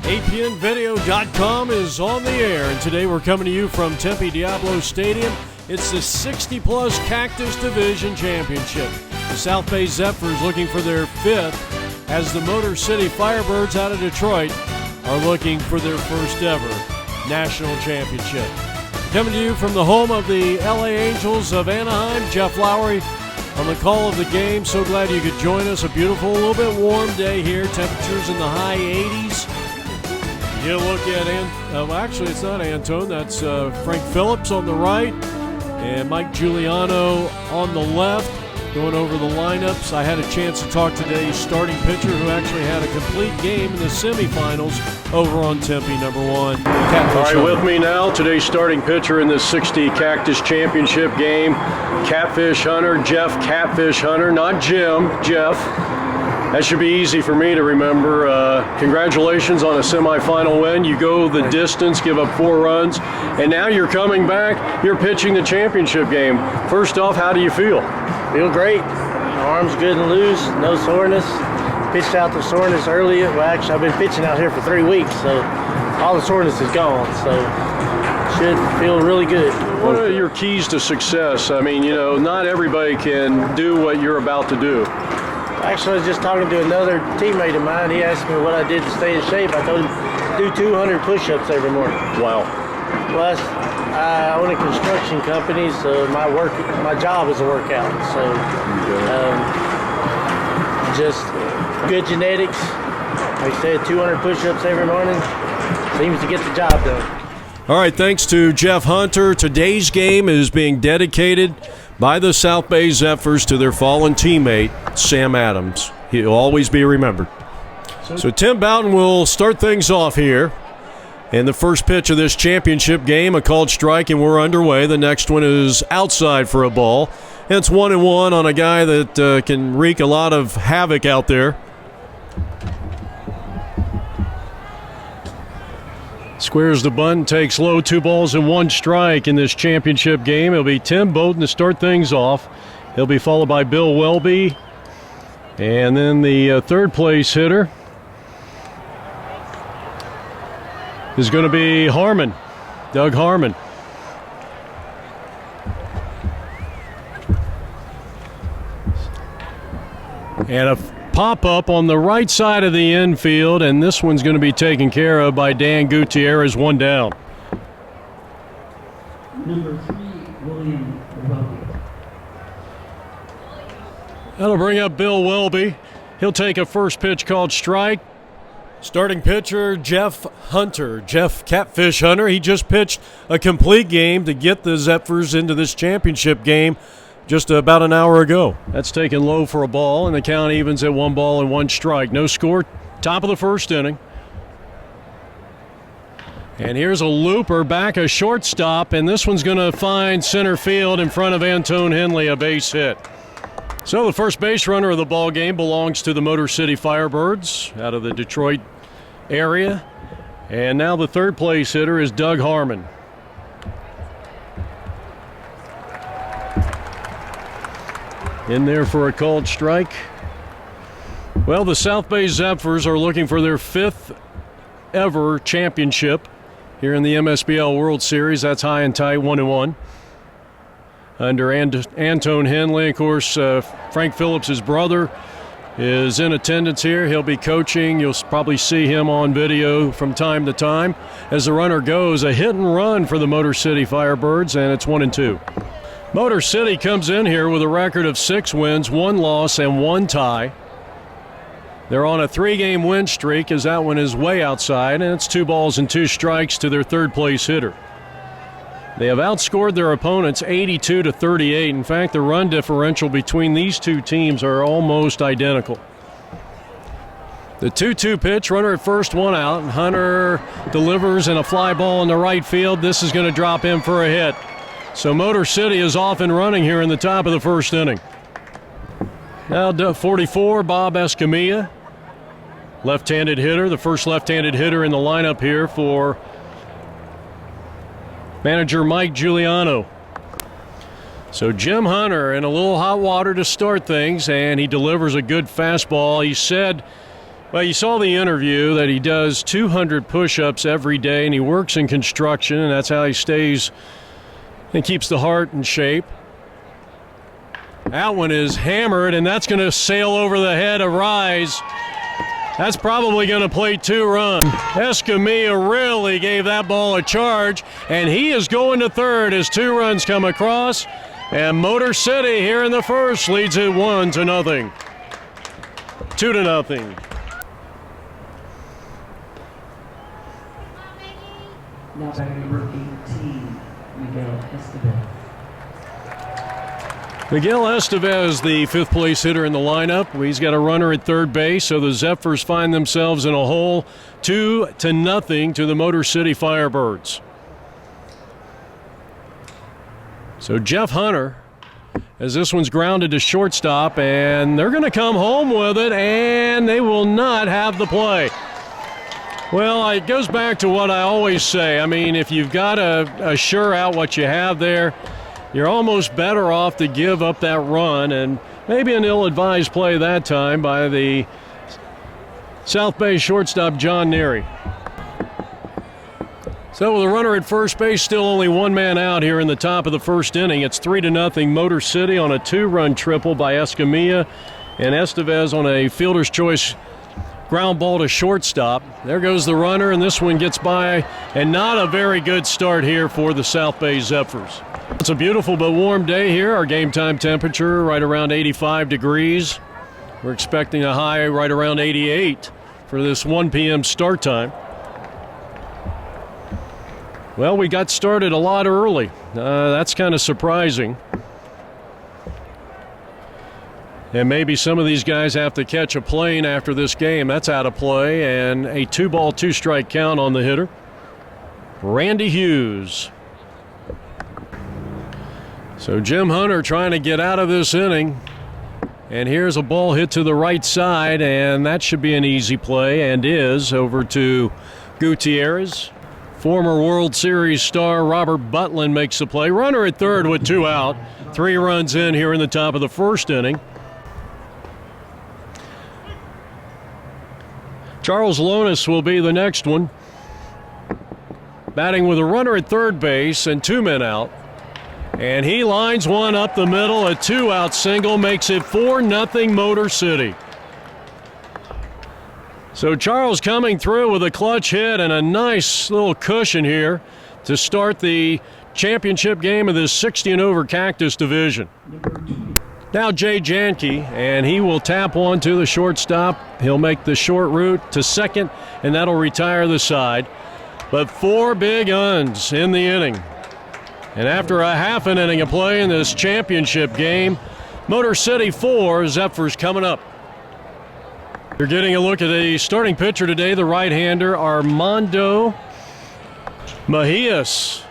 APNvideo.com is on the air, and today we're coming to you from Tempe Diablo Stadium. It's the 60-plus Cactus Division Championship. The South Bay Zephyrs looking for their fifth, as the Motor City Firebirds out of Detroit are looking for their first ever national championship. Coming to you from the home of the LA Angels of Anaheim, Jeff Lowry on the call of the game. So glad you could join us. A beautiful, a little bit warm day here. Temperatures in the high 80s. You look at, actually it's not Antone, that's Frank Phillips on the right and Mike Giuliano on the left, going over the lineups. I had a chance to talk to today's starting pitcher who actually had a complete game in the semifinals over on Tempe, number one. Catfish All right, Hunter. with me now, today's starting pitcher in this 60 Cactus Championship game, Catfish Hunter, Jeff Catfish Hunter, not Jim, Jeff. That should be easy for me to remember. Congratulations on a semifinal win. You go the distance, give up 4 runs, and now you're coming back. You're pitching the championship game. First off, how do you feel? Feel great. My arm's good and loose, no soreness. Pitched out the soreness early. Well, actually, I've been pitching out here for 3 weeks, so all the soreness is gone. So should feel really good. What are your keys to success? I mean, you know, not everybody can do what you're about to do. Actually, I was just talking to another teammate of mine. He asked me what I did to stay in shape. I told him do 200 push-ups every morning. Wow. Well, I own a construction company, so my job is a workout. So just good genetics. Like I said, 200 push-ups every morning seems to get the job done. All right, thanks to Jeff Hunter. Today's game is being dedicated by the South Bay Zephyrs to their fallen teammate, Sam Adams. He'll always be remembered. So Tim Boughton will start things off here. And the first pitch of this championship game, a called strike, and we're underway. The next one is outside for a ball. And it's 1-1 on a guy that can wreak a lot of havoc out there. Squares the bunt, takes low, 2 balls and 1 strike in this championship game. It'll be Tim Boughton to start things off. He'll be followed by Bill Welby. And then the third place hitter is going to be Harmon, Doug Harmon. And a pop-up on the right side of the infield, and this one's going to be taken care of by Dan Gutierrez, 1 down. Number 3, William Welby. That'll bring up Bill Welby. He'll take a first pitch called strike. Starting pitcher, Jeff Hunter, Jeff Catfish Hunter. He just pitched a complete game to get the Zephyrs into this championship game just about an hour ago. That's taken low for a ball, and the count evens at 1 ball and 1 strike. No score, top of the first inning. And here's a looper, back a shortstop, and this one's going to find center field in front of Antone Henley, a base hit. So the first base runner of the ball game belongs to the Motor City Firebirds out of the Detroit area. And now the third place hitter is Doug Harmon. In there for a called strike. Well, the South Bay Zephyrs are looking for their 5th ever championship here in the Msbl World Series. That's high and tight, 1-1. Under Antone Henley, of course, Frank Phillips, his brother, is in attendance here. He'll be coaching. You'll probably see him on video from time to time. As the runner goes, a hit and run for the Motor City Firebirds, and it's 1-2. Motor City comes in here with a record of 6 wins, 1 loss, and 1 tie. They're on a 3-game win streak as that one is way outside, and it's 2 balls and 2 strikes to their third place hitter. They have outscored their opponents 82-38. In fact, the run differential between these two teams are almost identical. The 2-2 pitch, runner at first, 1 out, and Hunter delivers in a fly ball in the right field. This is going to drop in for a hit. So Motor City is off and running here in the top of the first inning. Now 44, Bob Escamilla, left-handed hitter, the first left-handed hitter in the lineup here for manager Mike Giuliano. So Jim Hunter in a little hot water to start things, and he delivers a good fastball. He said Well, you saw the interview that he does 200 push-ups every day, and he works in construction, and that's how he stays and keeps the heart in shape. That one is hammered, and that's going to sail over the head of Rise. That's probably going to play 2 runs. Escamilla really gave that ball a charge, and he is going to third as 2 runs come across. And Motor City here in the first leads it 1-0. 2-0. Now back number 18, Miguel Estevez. Miguel Estevez, the 5th place hitter in the lineup. He's got a runner at third base, so the Zephyrs find themselves in a hole 2-0 to the Motor City Firebirds. So Jeff Hunter, as this one's grounded to shortstop, and they're going to come home with it, and they will not have the play. Well, it goes back to what I always say. I mean, if you've got to assure out what you have there, you're almost better off to give up that run, and maybe an ill-advised play that time by the South Bay shortstop, John Neary. So with a runner at first base, still only 1 man out here in the top of the first inning. It's 3-0 Motor City on a 2-run triple by Escamilla, and Estevez on a fielder's choice ground ball to shortstop. There goes the runner, and this one gets by, and not a very good start here for the South Bay Zephyrs. It's a beautiful but warm day here. Our game time temperature right around 85 degrees. We're expecting a high right around 88 for this 1 p.m. start time. Well, we got started a lot early. That's kind of surprising. And maybe some of these guys have to catch a plane after this game. That's out of play, and a 2-ball, 2-strike count on the hitter, Randy Hughes. So Jim Hunter trying to get out of this inning. And here's a ball hit to the right side, and that should be an easy play, and is, over to Gutierrez. Former World Series star Robert Butlin makes the play. Runner at third with 2 out. 3 runs in here in the top of the first inning. Charles Lonis will be the next one. Batting with a runner at third base and 2 men out. And he lines one up the middle. A 2-out single makes it 4-0 Motor City. So Charles coming through with a clutch hit and a nice little cushion here to start the championship game of this 60 and over Cactus division. Now Jay Janke, and he will tap one to the shortstop. He'll make the short route to second, and that'll retire the side. But 4 big uns in the inning. And after a half an inning of play in this championship game, Motor City 4, Zephyrs coming up. You're getting a look at the starting pitcher today, the right-hander Armando Mejias.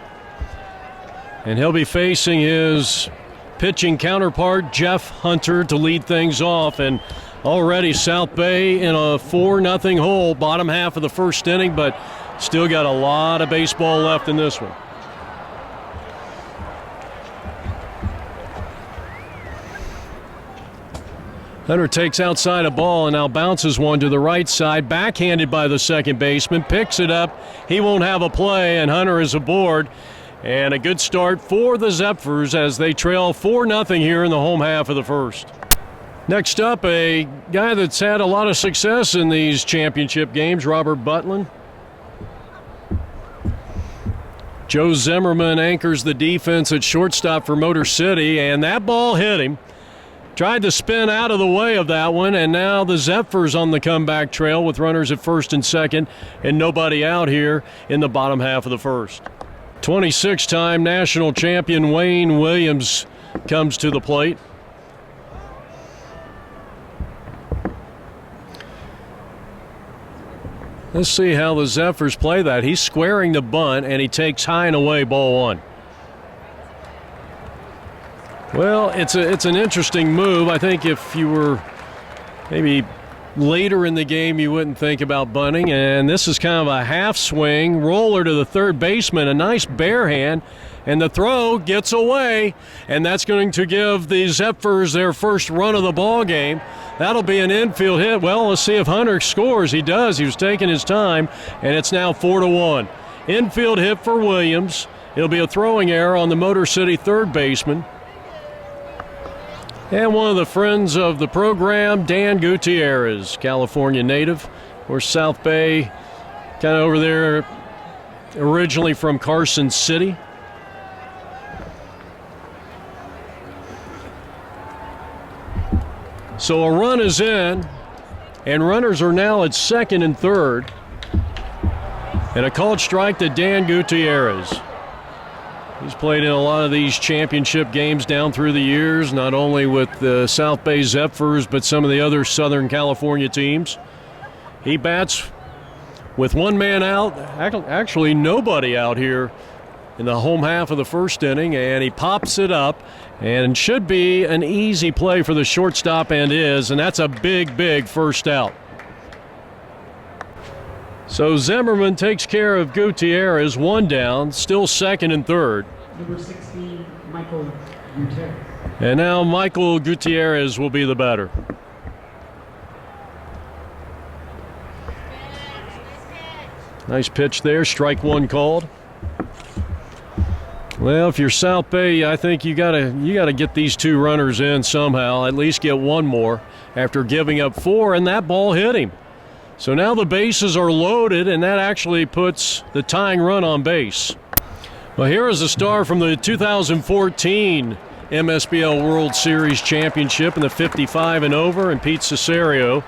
And he'll be facing his pitching counterpart, Jeff Hunter, to lead things off. And already South Bay in a 4-0 hole, bottom half of the first inning, but still got a lot of baseball left in this one. Hunter takes outside a ball and now bounces one to the right side, backhanded by the second baseman, picks it up. He won't have a play, and Hunter is aboard. And a good start for the Zephyrs as they trail 4-0 here in the home half of the first. Next up, a guy that's had a lot of success in these championship games, Robert Butlin. Joe Zimmerman anchors the defense at shortstop for Motor City, and that ball hit him. Tried to spin out of the way of that one, and now the Zephyrs on the comeback trail with runners at first and second and nobody out here in the bottom half of the first. 26-time national champion Wayne Williams comes to the plate. Let's see how the Zephyrs play that. He's squaring the bunt, and he takes high and away, ball 1. Well, it's an interesting move. I think if you were maybe later in the game you wouldn't think about bunting, and this is kind of a half swing roller to the third baseman, a nice bare hand, and the throw gets away, and that's going to give the Zephyrs their first run of the ball game. That'll be an infield hit. Well, let's see if Hunter scores. He does. He was taking his time, and it's now 4-1. Infield hit for Williams. It'll be a throwing error on the Motor City third baseman. And one of the friends of the program, Dan Gutierrez, California native, or South Bay, kind of over there, originally from Carson City. So a run is in, and runners are now at second and third. And a called strike to Dan Gutierrez. He's played in a lot of these championship games down through the years, not only with the South Bay Zephyrs, but some of the other Southern California teams. He bats with one man out, actually nobody out here in the home half of the first inning, and he pops it up, and should be an easy play for the shortstop, and is, and that's a big, big first out. So Zimmerman takes care of Gutierrez, one down, still second and third. Number 16, Michael Gutierrez. And now Michael Gutierrez will be the batter. Nice pitch there, strike one called. Well, if you're South Bay, I think you gotta get these two runners in somehow, at least get one more after giving up four, and that ball hit him. So now the bases are loaded, and that actually puts the tying run on base. Well, here is a star from the 2014 MSBL World Series Championship in the 55 and over, and Pete Cesario,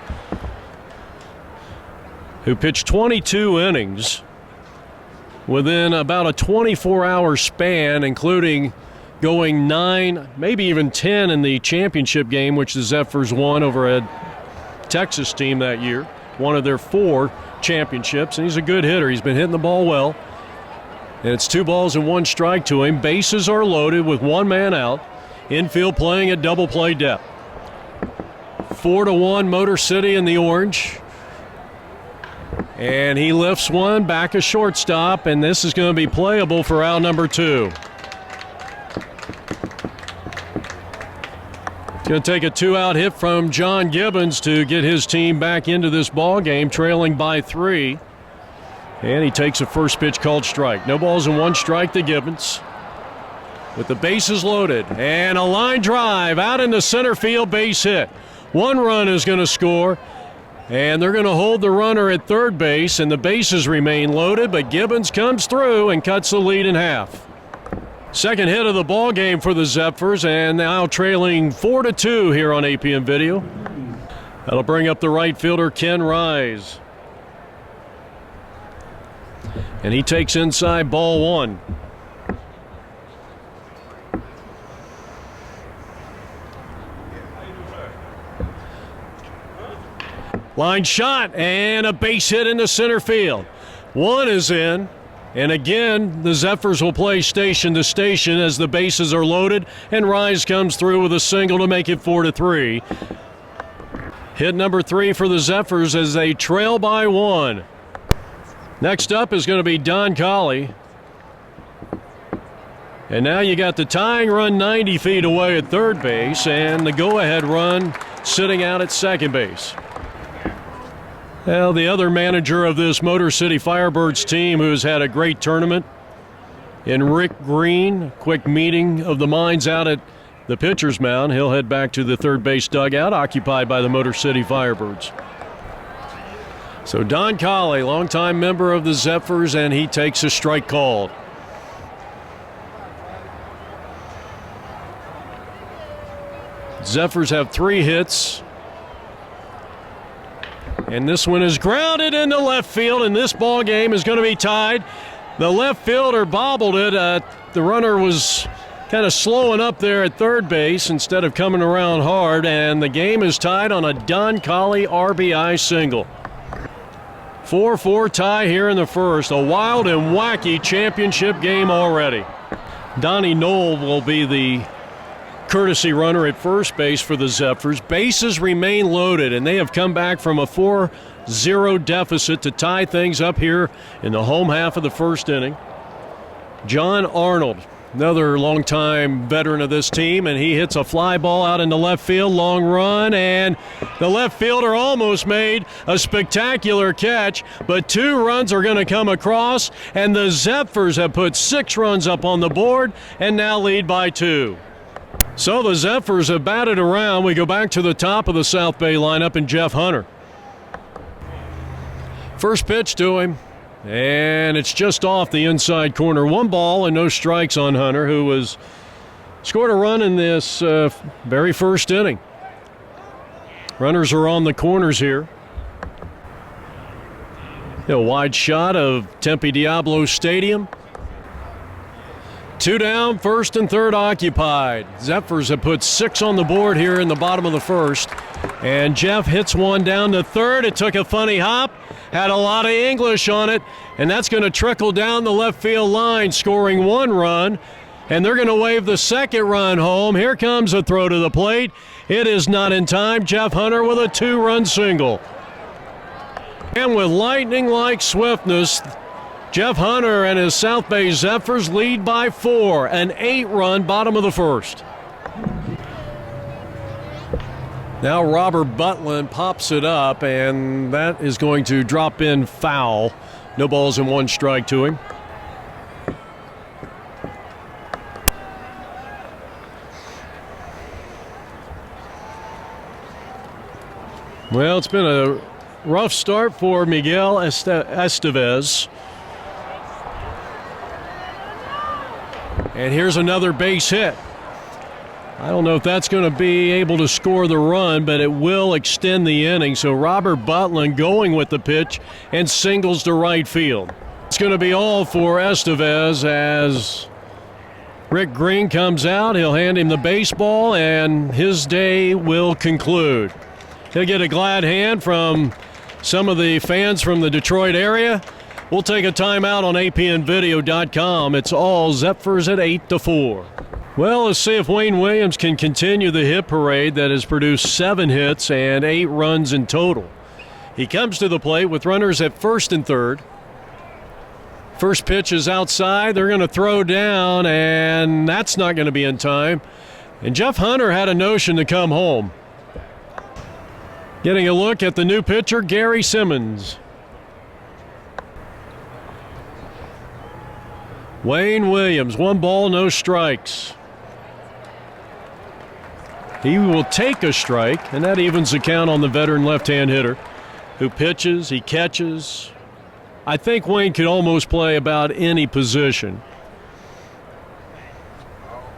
who pitched 22 innings within about a 24-hour span, including going 9, maybe even 10 in the championship game, which the Zephyrs won over a Texas team that year. One of their 4 championships, and he's a good hitter. He's been hitting the ball well. And it's 2 balls and 1 strike to him. Bases are loaded with one man out. Infield playing at double play depth. 4-1 Motor City in the orange. And he lifts one back a shortstop, and this is going to be playable for out number 2. Going to take a 2-out hit from John Gibbons to get his team back into this ball game, trailing by 3. And he takes a first pitch called strike. No balls and 1 strike to Gibbons. With the bases loaded, and a line drive out into center field, base hit. 1 run is going to score, and they're going to hold the runner at third base, and the bases remain loaded, but Gibbons comes through and cuts the lead in half. Second hit of the ball game for the Zephyrs, and now trailing 4-2 here on APM Video. That'll bring up the right fielder, Ken Rise. And he takes inside ball 1. Line shot, and a base hit into center field. 1 is in. And again, the Zephyrs will play station to station as the bases are loaded, and Rise comes through with a single to make it 4-3. Hit number 3 for the Zephyrs as they trail by 1. Next up is going to be Don Colley. And now you got the tying run 90 feet away at third base, and the go-ahead run sitting out at second base. Well, the other manager of this Motor City Firebirds team, who's had a great tournament, in Rick Green. Quick meeting of the minds out at the pitcher's mound. He'll head back to the third base dugout occupied by the Motor City Firebirds. So Don Colley, longtime member of the Zephyrs, and he takes a strike called. Zephyrs have 3 hits. And this one is grounded into left field, and this ball game is going to be tied. The left fielder bobbled it. The runner was kind of slowing up there at third base instead of coming around hard, and the game is tied on a Don Colley RBI single. 4-4 tie here in the first. A wild and wacky championship game already. Donnie Knoll will be the courtesy runner at first base for the Zephyrs. Bases remain loaded, and they have come back from a 4-0 deficit to tie things up here in the home half of the first inning. John Arnold, another longtime veteran of this team, and he hits a fly ball out into left field, long run, and the left fielder almost made a spectacular catch, but 2 runs are going to come across, and the Zephyrs have put 6 runs up on the board and now lead by 2. So the Zephyrs have batted around. We go back to the top of the South Bay lineup and Jeff Hunter. First pitch to him, and it's just off the inside corner. 1 ball and no strikes on Hunter, who was scored a run in this very first inning. Runners are on the corners here. A wide shot of Tempe Diablo Stadium. 2 down, first and third occupied. Zephyrs have put 6 on the board here in the bottom of the first. And Jeff hits one down to third. It took a funny hop, had a lot of English on it, and that's going to trickle down the left field line, scoring 1 run. And they're going to wave the second run home. Here comes a throw to the plate. It is not in time. Jeff Hunter with a 2-run single. And with lightning-like swiftness, Jeff Hunter and his South Bay Zephyrs lead by 4, an 8-run bottom of the first. Now Robert Butland pops it up, and that is going to drop in foul. No balls and 1 strike to him. Well, it's been a rough start for Miguel Estevez. And here's another base hit. I don't know if that's going to be able to score the run, but it will extend the inning. So Robert Butland going with the pitch and singles to right field. It's going to be all for Estevez as Rick Green comes out. He'll hand him the baseball, and his day will conclude. He'll get a glad hand from some of the fans from the Detroit area. We'll take a timeout on apnvideo.com. It's all Zephyrs at 8-4. Well, let's see if Wayne Williams can continue the hit parade that has produced 7 hits and 8 runs in total. He comes to the plate with runners at first and third. First pitch is outside. They're going to throw down, and that's not going to be in time. And Jeff Hunter had a notion to come home. Getting a look at the new pitcher, Gary Simmons. Wayne Williams, 1 ball, no strikes. He will take a strike, and that evens the count on the veteran left-hand hitter who pitches, he catches. I think Wayne could almost play about any position.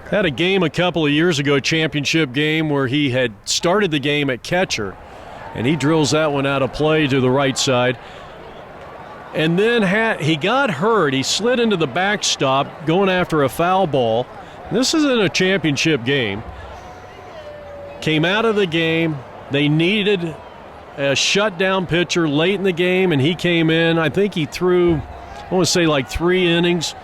Had a game a couple of years ago, a championship game, where he had started the game at catcher, and he drills that one out of play to the right side. And then he got hurt. He slid into the backstop going after a foul ball. This isn't a championship game. Came out of the game. They needed a shutdown pitcher late in the game, and he came in. I think he threw, I want to say like 3 innings,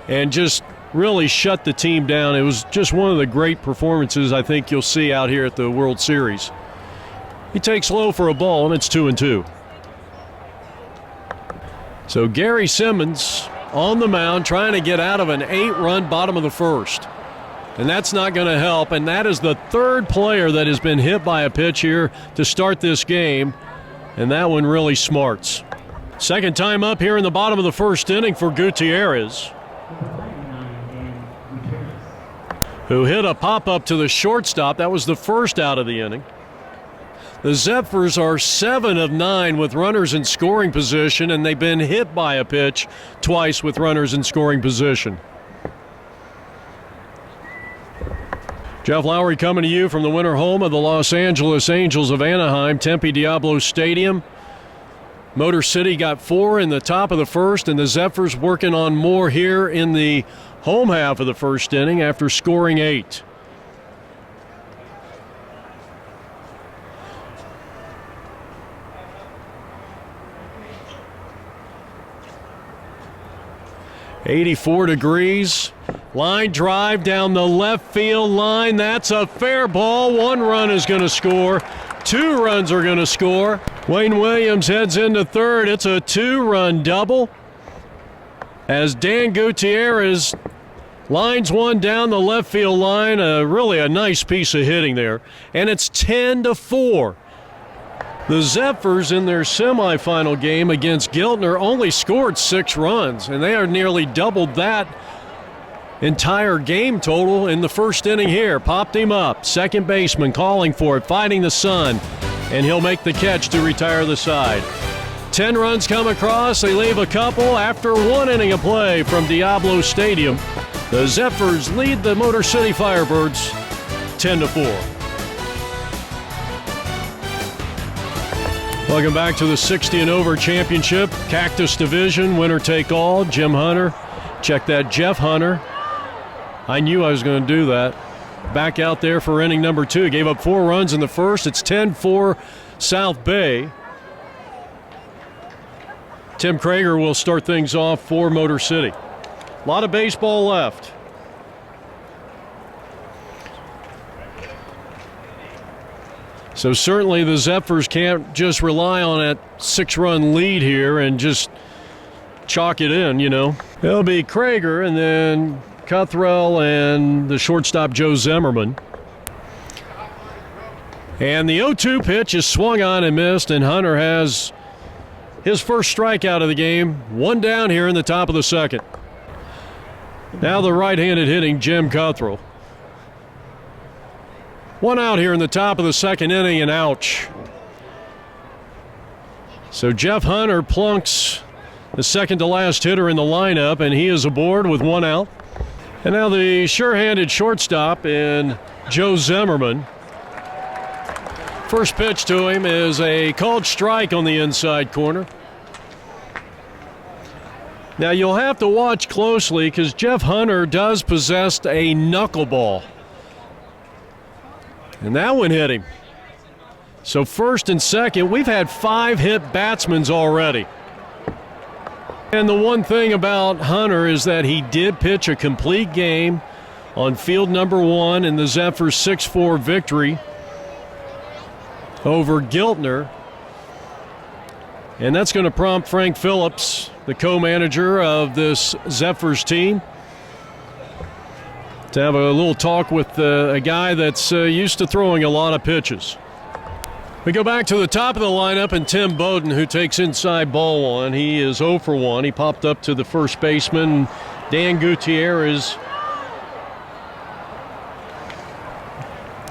and just really shut the team down. It was just one of the great performances I think you'll see out here at the World Series. He takes low for a ball, and it's 2-2. So Gary Simmons on the mound trying to get out of an 8-run bottom of the first. And that's not going to help, and that is the 3rd player that has been hit by a pitch here to start this game, and that one really smarts. Second time up here in the bottom of the first inning for Gutierrez, who hit a pop-up to the shortstop. That was the first out of the inning. The Zephyrs are 7 of 9 with runners in scoring position, and they've been hit by a pitch twice with runners in scoring position. Jeff Lowry coming to you from the winter home of the Los Angeles Angels of Anaheim, Tempe Diablo Stadium. Motor City got 4 in the top of the first, and the Zephyrs working on more here in the home half of the first inning after scoring 8. .84 degrees. Line drive down the left field line. That's a fair ball. 1 run is going to score. 2 runs are going to score. Wayne Williams heads into third. It's a 2-run double as Dan Gutierrez lines one down the left field line. Really a nice piece of hitting there. And it's 10-4. The Zephyrs in their semifinal game against Giltner only scored 6 runs, and they are nearly doubled that entire game total in the first inning here. Popped him up. Second baseman calling for it, fighting the sun, and he'll make the catch to retire the side. 10 runs come across. They leave a couple after 1 inning of play from Diablo Stadium. The Zephyrs lead the Motor City Firebirds 10-4. Welcome back to the 60 and over championship. Cactus division, winner take all. Jim Hunter. Check that, Jeff Hunter. I knew I was going to do that. Back out there for inning number 2. Gave up 4 runs in the first. It's 10-4 South Bay. Tim Krager will start things off for Motor City. A lot of baseball left. So certainly the Zephyrs can't just rely on that 6-run lead here and just chalk it in, you know. It'll be Krager and then Cuthrell and the shortstop Joe Zimmerman. And the 0-2 pitch is swung on and missed, and Hunter has his first strikeout of the game. 1 down here in the top of the second. Now the right-handed hitting Jim Cuthrell. 1 out here in the top of the second inning, and ouch. So Jeff Hunter plunks the second to last hitter in the lineup, and he is aboard with 1 out. And now the sure-handed shortstop in Joe Zimmerman. First pitch to him is a called strike on the inside corner. Now you'll have to watch closely because Jeff Hunter does possess a knuckleball. And that one hit him. So first and second, we've had 5 hit batsmen already. And the one thing about Hunter is that he did pitch a complete game on field number 1 in the Zephyrs 6-4 victory over Giltner. And that's going to prompt Frank Phillips, the co-manager of this Zephyrs team, to have a little talk with a guy that's used to throwing a lot of pitches. We go back to the top of the lineup, and Tim Bowden, who takes inside ball 1. He is 0 for 1. He popped up to the first baseman, Dan Gutierrez,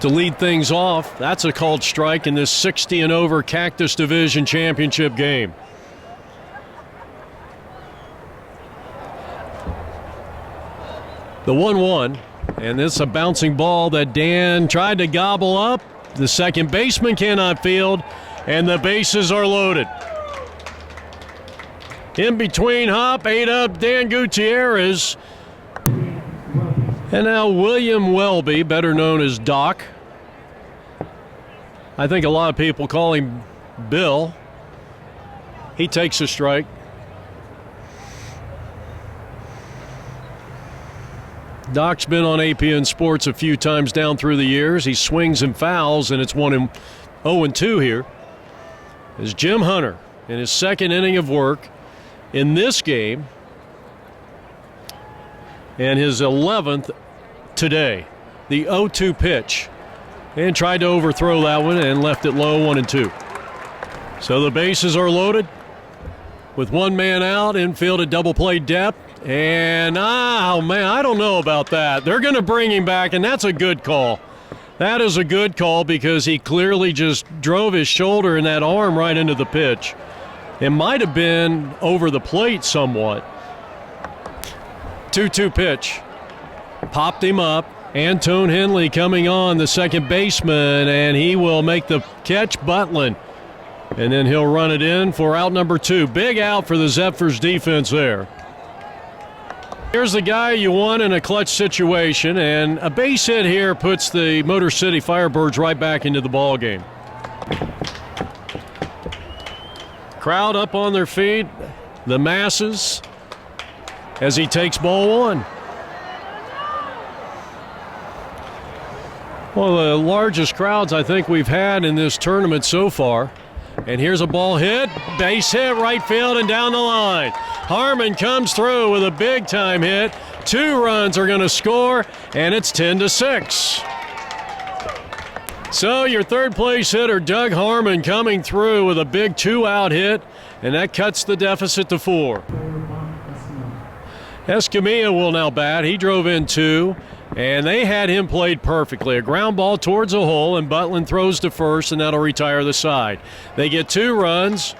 to lead things off. That's a called strike in this 60 and over Cactus Division Championship game. The 1-1, and this is a bouncing ball that Dan tried to gobble up. The second baseman cannot field, and the bases are loaded. In between hop, 8 up, Dan Gutierrez. And now William Welby, better known as Doc. I think a lot of people call him Bill. He takes a strike. Doc's been on APN Sports a few times down through the years. He swings and fouls, and it's 0-2 here. As Jim Hunter in his second inning of work in this game, and his 11th today. The 0-2 pitch, and tried to overthrow that one and left it low, 1-2. So the bases are loaded with 1 man out, infield at double play depth. And, oh man, I don't know about that. They're going to bring him back, and that's a good call. That is a good call because he clearly just drove his shoulder and that arm right into the pitch. It might have been over the plate somewhat. 2-2 pitch. Popped him up. Antone Henley coming on, the second baseman, and he will make the catch, Butlin. And then he'll run it in for out number 2. Big out for the Zephyrs defense there. Here's the guy you want in a clutch situation, and a base hit here puts the Motor City Firebirds right back into the ball game. Crowd up on their feet, the masses, as he takes ball 1. One of the largest crowds I think we've had in this tournament so far. And here's a ball hit, base hit, right field and down the line. Harmon comes through with a big-time hit. 2 runs are going to score, and it's 10-6. So your third-place hitter, Doug Harmon, coming through with a big 2-out hit, and that cuts the deficit to 4. Escamilla will now bat. He drove in 2. And they had him played perfectly. A ground ball towards the hole, and Butland throws to first, and that'll retire the side. They get 2 runs.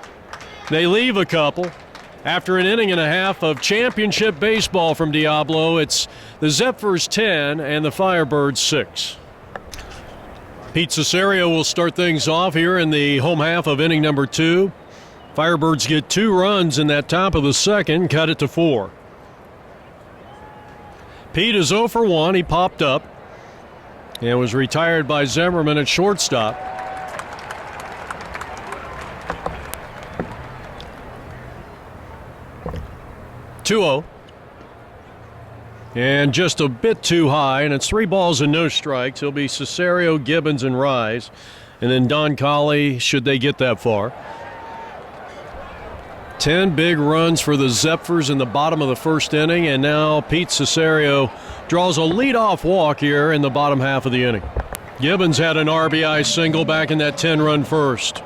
They leave a couple. After an inning and a half of championship baseball from Diablo, it's the Zephyrs 10 and the Firebirds 6. Pete Cesario will start things off here in the home half of inning number 2. Firebirds get 2 runs in that top of the second, cut it to 4. Pete is 0 for 1. He popped up and was retired by Zimmerman at shortstop. (2-0). And just a bit too high, and it's 3 balls and no strikes. It'll be Cesario, Gibbons, and Rise. And then Don Colley, should they get that far. 10 big runs for the Zephyrs in the bottom of the first inning, and now Pete Cesario draws a leadoff walk here in the bottom half of the inning. Gibbons had an RBI single back in that 10-run first.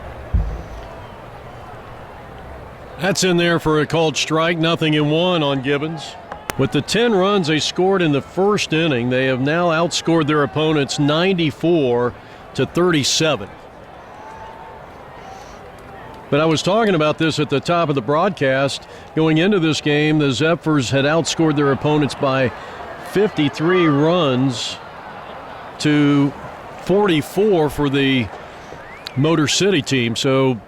That's in there for a called strike, 0-1 on Gibbons. With the 10 runs they scored in the first inning, they have now outscored their opponents 94-37. But I was talking about this at the top of the broadcast. Going into this game, the Zephyrs had outscored their opponents by 53 runs to 44 for the Motor City team. So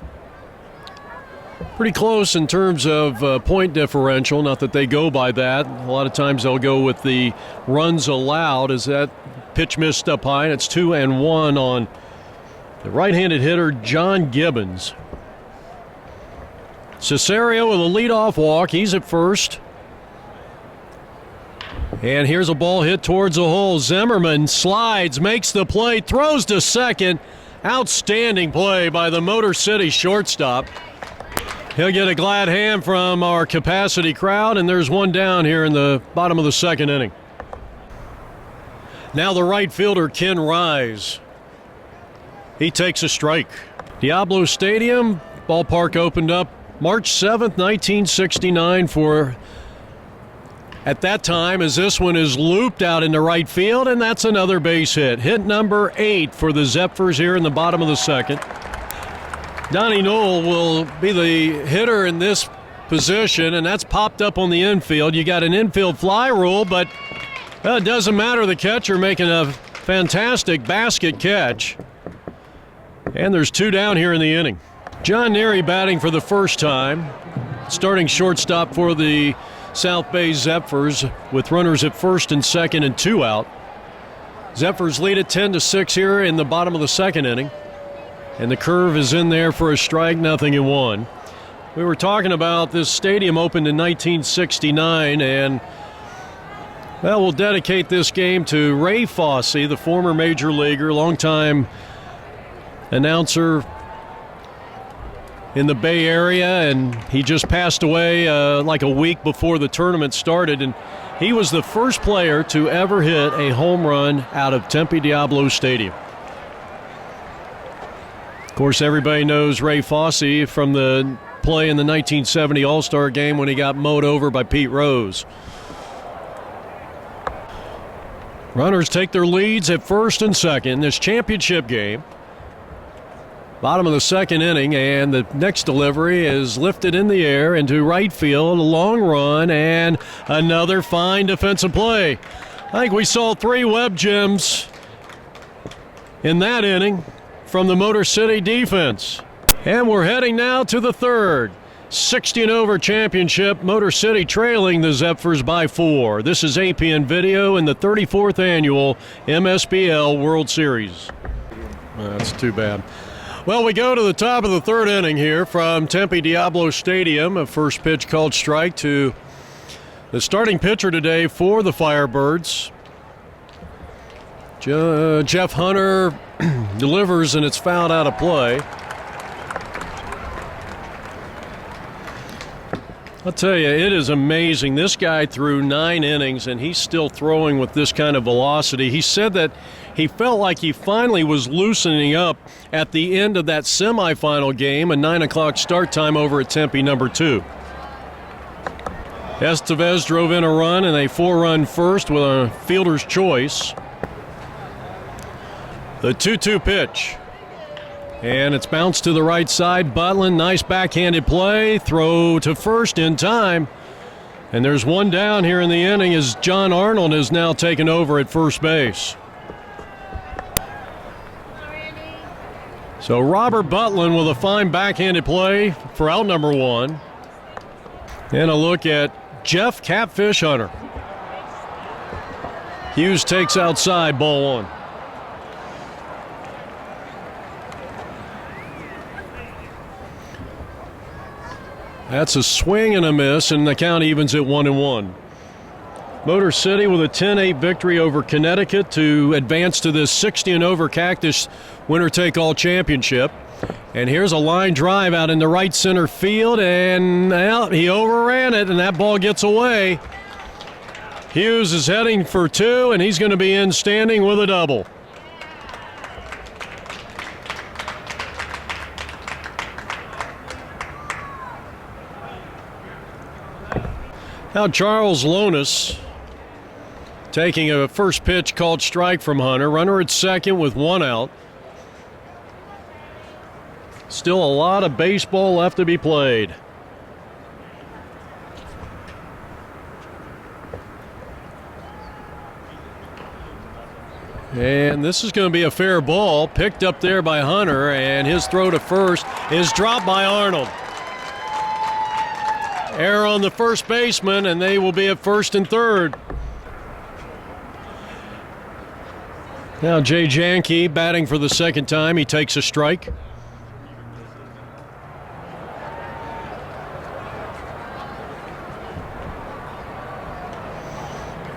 pretty close in terms of point differential. Not that they go by that. A lot of times they'll go with the runs allowed as that pitch missed up high. And it's 2-1 on the right-handed hitter, John Gibbons. Cesario with a leadoff walk. He's at first. And here's a ball hit towards the hole. Zimmerman slides, makes the play, throws to second. Outstanding play by the Motor City shortstop. He'll get a glad hand from our capacity crowd, and there's one down here in the bottom of the second inning. Now the right fielder, Ken Rise. He takes a strike. Diablo Stadium, ballpark opened up March 7th, 1969 for, at that time, as this one is looped out into right field, and that's another base hit. Hit number 8 for the Zephyrs here in the bottom of the second. Donnie Knoll will be the hitter in this position, and that's popped up on the infield. You got an infield fly rule, but it doesn't matter. The catcher making a fantastic basket catch. And there's 2 down here in the inning. John Neary batting for the first time, starting shortstop for the South Bay Zephyrs with runners at first and second and 2 out. Zephyrs lead at 10-6 here in the bottom of the second inning. And the curve is in there for a strike, 0-1. We were talking about this stadium opened in 1969, and well, we'll dedicate this game to Ray Fosse, the former major leaguer, longtime announcer in the Bay Area, and he just passed away like a week before the tournament started, and he was the first player to ever hit a home run out of Tempe Diablo Stadium. Of course, everybody knows Ray Fosse from the play in the 1970 All-Star game when he got mowed over by Pete Rose. Runners take their leads at first and second in this championship game. Bottom of the second inning, and the next delivery is lifted in the air into right field. A long run and another fine defensive play. I think we saw 3 web gems in that inning from the Motor City defense. And we're heading now to the third. 16-over championship, Motor City trailing the Zephyrs by 4. This is APN Video in the 34th annual MSBL World Series. That's too bad. Well, we go to the top of the third inning here from Tempe Diablo Stadium. A first pitch called strike to the starting pitcher today for the Firebirds, Jeff Hunter delivers, and it's fouled out of play. I'll tell you, it is amazing. This guy threw 9 innings, and he's still throwing with this kind of velocity. He said that he felt like he finally was loosening up at the end of that semifinal game, a 9 o'clock start time over at Tempe number 2. Estevez drove in a run and a 4-run first with a fielder's choice. The 2-2 pitch. And it's bounced to the right side. Butlin, nice backhanded play. Throw to first in time. And there's one down here in the inning as John Arnold is now taken over at first base. So Robert Butlin with a fine backhanded play for out number 1. And a look at Jeff Catfish Hunter. Hughes takes outside, ball 1. That's a swing and a miss, and the count evens at 1-1. Motor City with a 10-8 victory over Connecticut to advance to this 60-over Cactus winner-take-all championship. And here's a line drive out in the right center field, and well, he overran it, and that ball gets away. Hughes is heading for 2, and he's going to be in standing with a double. Now Charles Lonis taking a first pitch called strike from Hunter. Runner at second with 1 out. Still a lot of baseball left to be played. And this is going to be a fair ball, picked up there by Hunter, and his throw to first is dropped by Arnold. Error on the first baseman, and they will be at first and third. Now Jay Janke batting for the second time. He takes a strike.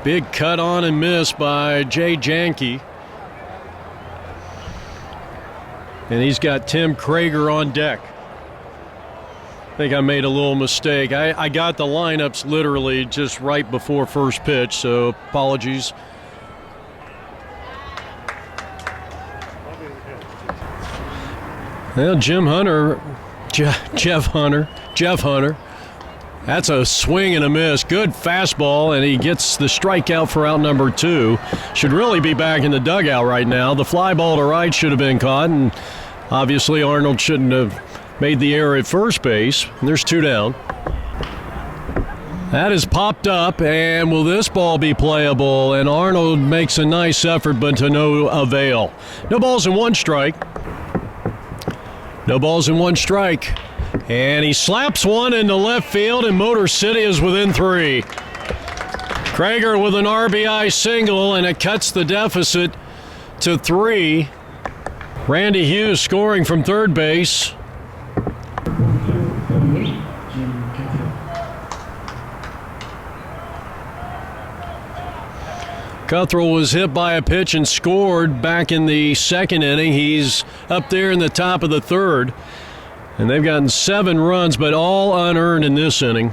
Big cut on and miss by Jay Janke. And he's got Tim Krager on deck. I think I made a little mistake. I got the lineups literally just right before first pitch, so apologies. Well, Jeff Hunter. That's a swing and a miss. Good fastball, and he gets the strikeout for out number 2. Should really be back in the dugout right now. The fly ball to right should have been caught, and obviously Arnold shouldn't have made the error at first base. There's 2 down. That is popped up, and will this ball be playable? And Arnold makes a nice effort, but to no avail. No balls and 1 strike. No balls and 1 strike. And he slaps one into left field, and Motor City is within 3. Krager with an RBI single, and it cuts the deficit to 3. Randy Hughes scoring from third base. Cuthrell was hit by a pitch and scored back in the second inning. He's up there in the top of the third. And they've gotten 7 runs, but all unearned in this inning.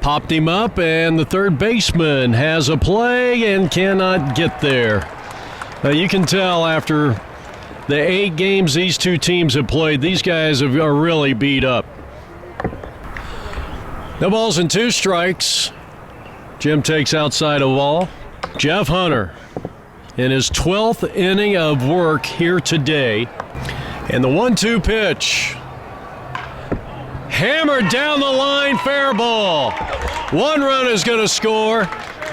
Popped him up, and the third baseman has a play and cannot get there. Now you can tell after the 8 games these 2 teams have played, these guys are really beat up. No balls and 2 strikes. Jim takes outside a ball. Jeff Hunter in his 12th inning of work here today. And the 1-2 pitch. Hammered down the line, fair ball. 1 run is going to score.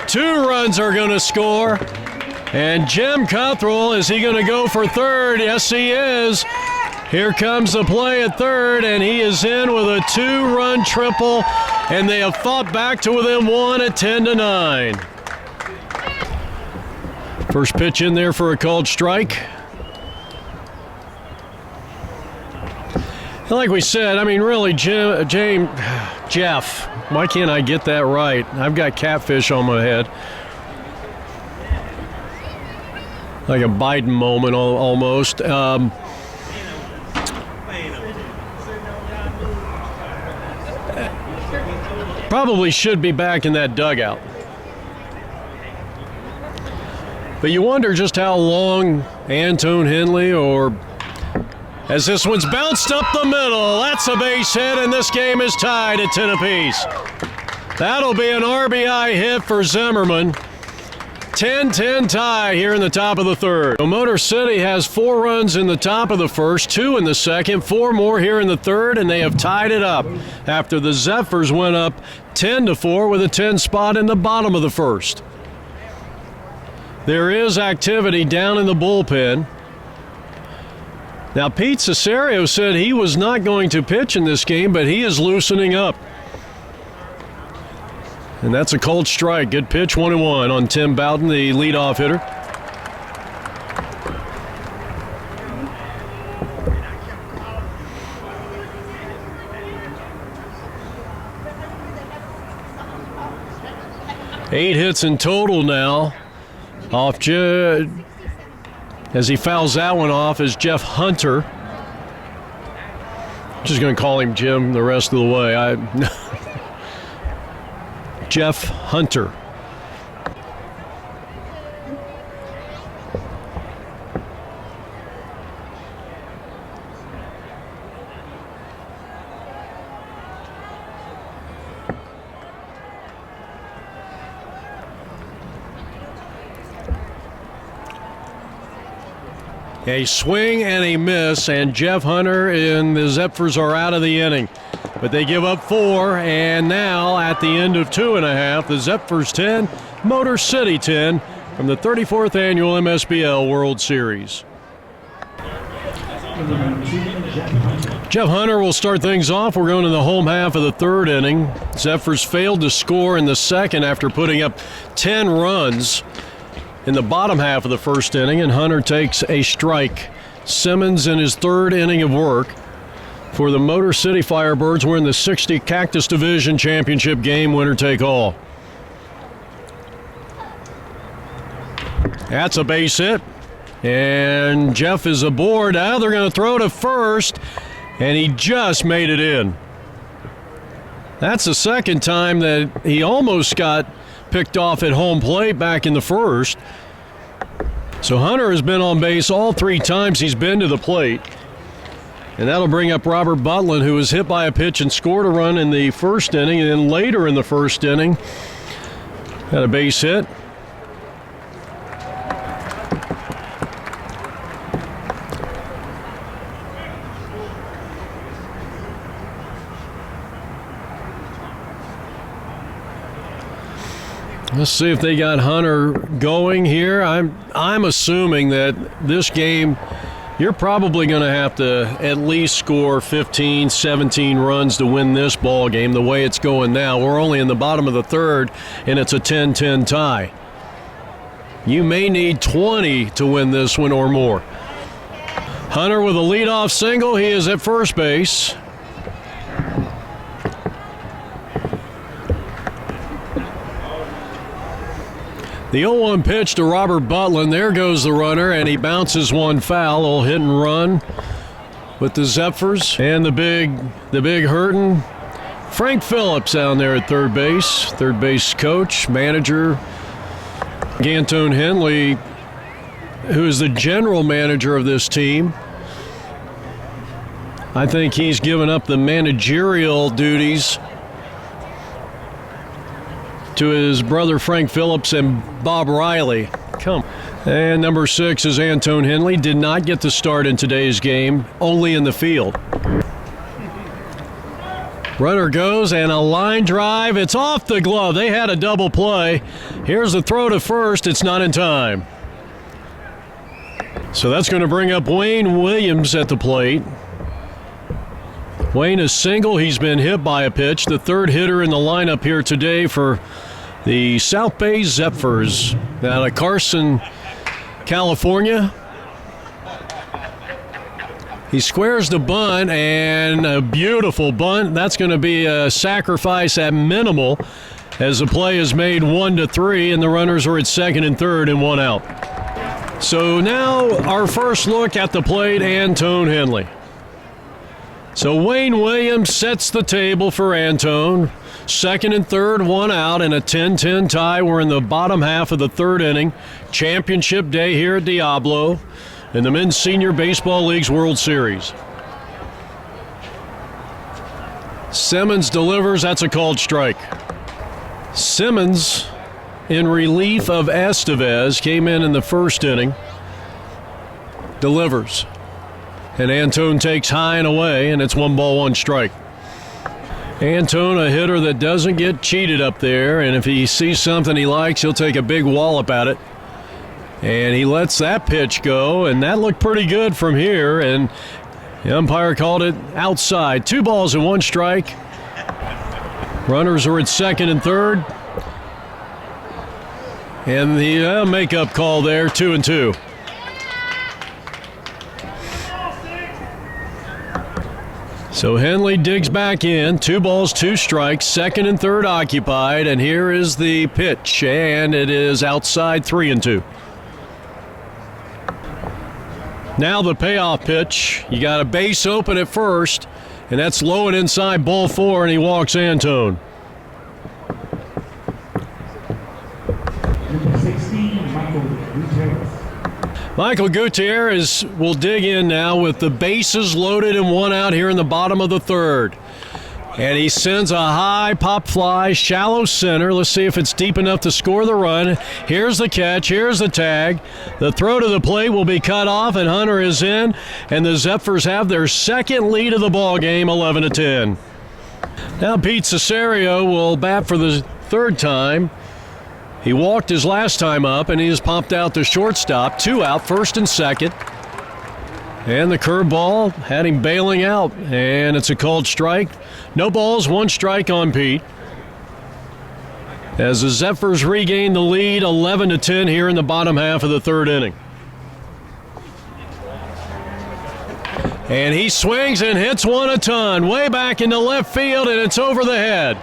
2 runs are going to score. And Jim Cuthrell, is he going to go for third? Yes, he is. Here comes the play at third, and he is in with a 2-run triple, and they have fought back to within 1 at 10-9. First pitch in there for a called strike. Like we said, I mean, really, Jeff, why can't I get that right? I've got Catfish on my head. Like a Biden moment almost. Probably should be back in that dugout. But you wonder just how long Antone Henley, or as this one's bounced up the middle, that's a base hit, and this game is tied at 10 apiece. That'll be an RBI hit for Zimmerman. 10-10 tie here in the top of the third. Motor City has 4 runs in the top of the first, 2 in the second, 4 more here in the third, and they have tied it up after the Zephyrs went up 10-4 with a 10 spot in the bottom of the first. There is activity down in the bullpen. Now, Pete Cesario said he was not going to pitch in this game, but he is loosening up. And that's a cold strike. Good pitch, 1-1 on Tim Bowden, the leadoff hitter. Eight hits in total now. Off as he fouls that one off is Jeff Hunter. Just going to call him Jim the rest of the way. Jeff Hunter. A swing and a miss, and Jeff Hunter and the Zephyrs are out of the inning. But they give up 4, and now at the end of 2.5, the Zephyrs 10, Motor City 10 from the 34th annual MSBL World Series. Jeff Hunter will start things off. We're going to the home half of the third inning. Zephyrs failed to score in the second after putting up 10 runs in the bottom half of the first inning, and Hunter takes a strike. Simmons in his third inning of work for the Motor City Firebirds. We're in the 60 Cactus Division Championship game, winner take all. That's a base hit, and Jeff is aboard. Now they're going to throw to first, and he just made it in. That's the second time that he almost got picked off at home plate back in the first. So Hunter has been on base all 3 times he's been to the plate. And that'll bring up Robert Butlin, who was hit by a pitch and scored a run in the first inning, and then later in the first inning had a base hit. Let's see if they got Hunter going here. I'm assuming that this game, you're probably going to have to at least score 15, 17 runs to win this ball game the way it's going now. We're only in the bottom of the third, and it's a 10-10 tie. You may need 20 to win this one or more. Hunter with a leadoff single. He is at first base. The 0-1 pitch to Robert Butlin. There goes the runner, and he bounces one foul. A little hit and run with the Zephyrs. And the big hurting Frank Phillips down there at third base coach, manager. Antone Henley, who is the general manager of this team. I think he's given up the managerial duties to his brother Frank Phillips and Bob Riley. And number 6 is Antone Henley. Did not get the start in today's game, only in the field. Runner goes, and a line drive. It's off the glove. They had a double play. Here's the throw to first. It's not in time. So that's going to bring up Wayne Williams at the plate. Wayne is single. He's been hit by a pitch. The third hitter in the lineup here today for the South Bay Zephyrs out of Carson, California. He squares the bunt, and a beautiful bunt. That's going to be a sacrifice at minimal as the play is made 1-3, and the runners are at second and third and one out. So now our first look at the plate, Antone Henley. So Wayne Williams sets the table for Antone. Second and third, one out, and a 10-10 tie. We're in the bottom half of the third inning. Championship day here at Diablo in the Men's Senior Baseball League's World Series. Simmons delivers. That's a called strike. Simmons, in relief of Estevez, came in the first inning. Delivers. And Antone takes high and away, and it's 1-1 strike. Antone, a hitter that doesn't get cheated up there, and if he sees something he likes, he'll take a big wallop at it. And he lets that pitch go, and that looked pretty good from here, and the umpire called it outside. 2 balls and 1 strike. Runners are at second and third. And the makeup call there, 2-2. So Henley digs back in, 2 balls, 2 strikes, second and third occupied, and here is the pitch, and it is outside, 3-2. Now the payoff pitch. You got a base open at first, and that's low and inside, ball 4, and he walks Antone. Number 16, Michael Gutierrez. Michael Gutierrez will dig in now with the bases loaded and 1 out here in the bottom of the third. And he sends a high pop fly, shallow center. Let's see if it's deep enough to score the run. Here's the catch. Here's the tag. The throw to the plate will be cut off, and Hunter is in. And the Zephyrs have their second lead of the ball game, 11-10. Now Pete Cesario will bat for the third time. He walked his last time up, and he has popped out to shortstop. 2 out, first and second. And the curveball had him bailing out, and it's a called strike. No balls, 1 strike on Pete. As the Zephyrs regain the lead, 11-10 here in the bottom half of the third inning. And he swings and hits one a ton, way back into left field, and it's over the head.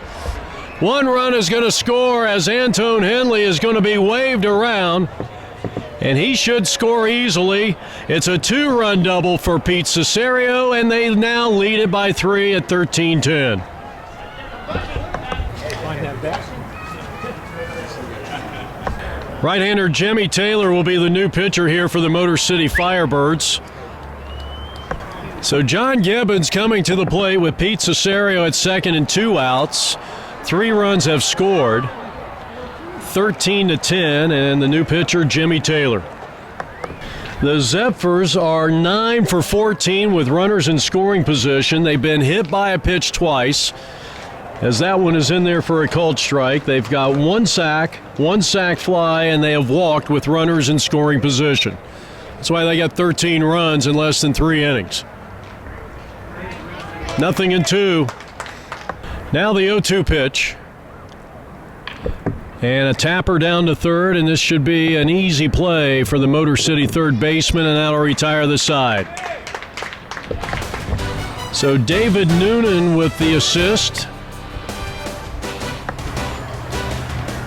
1 run is going to score as Antone Henley is going to be waved around, and he should score easily. It's a 2-run double for Pete Cesario, and they now lead it by 3 at 13-10. Right-hander Jimmy Taylor will be the new pitcher here for the Motor City Firebirds. So John Gibbons coming to the plate with Pete Cesario at second and 2 outs. 3 runs have scored, 13-10, and the new pitcher, Jimmy Taylor. The Zephyrs are 9 for 14 with runners in scoring position. They've been hit by a pitch twice, as that one is in there for a called strike. They've got 1 sack, 1 sack fly, and they have walked with runners in scoring position. That's why they got 13 runs in less than 3 innings. 0-2. Now the 0-2 pitch. And a tapper down to third, and this should be an easy play for the Motor City third baseman, and that'll retire the side. So David Noonan with the assist.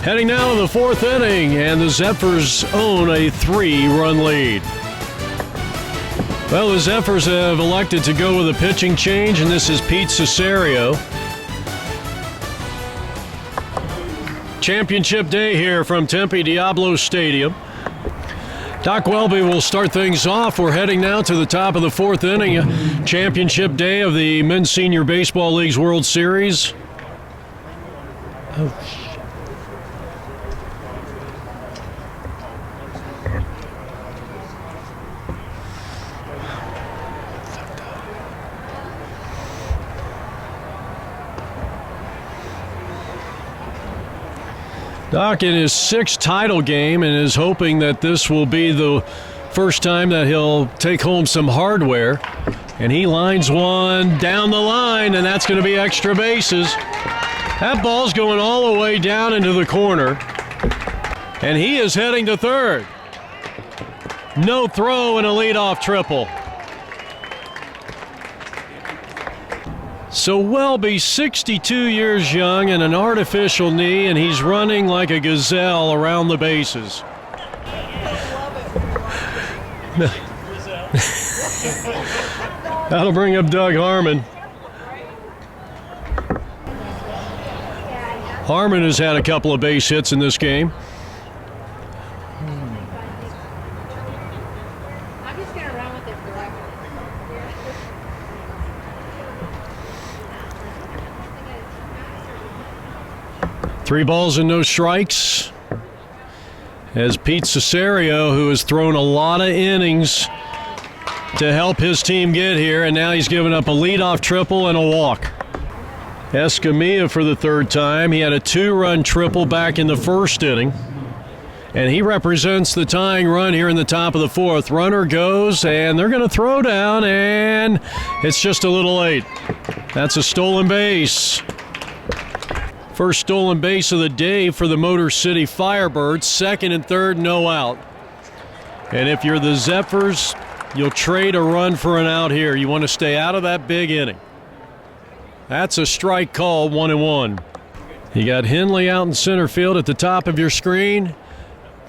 Heading now to the 4th inning, and the Zephyrs own a 3-run lead. Well, the Zephyrs have elected to go with a pitching change, and this is Pete Cesario. Championship day here from Tempe Diablo Stadium. Doc Welby will start things off. We're heading now to the top of the 4th inning. Championship day of the Men's Senior Baseball League's World Series. Doc in his 6th title game and is hoping that this will be the first time that he'll take home some hardware. And he lines one down the line, and that's going to be extra bases. That ball's going all the way down into the corner, and he is heading to third. No throw and a leadoff triple. So Welby, 62 years young and an artificial knee, and he's running like a gazelle around the bases. That'll bring up Doug Harmon. Harmon has had a couple of base hits in this game. I'm just going to run with it forever. 3 balls and no strikes. As Pete Cesario, who has thrown a lot of innings to help his team get here, and now he's given up a leadoff triple and a walk. Escamilla for the 3rd time. He had a 2-run triple back in the 1st inning, and he represents the tying run here in the top of the 4th. Runner goes, and they're going to throw down, and it's just a little late. That's a stolen base. First stolen base of the day for the Motor City Firebirds. 2nd and 3rd, no out. And if you're the Zephyrs, you'll trade a run for an out here. You want to stay out of that big inning. That's a strike call, 1-1. You got Henley out in center field at the top of your screen.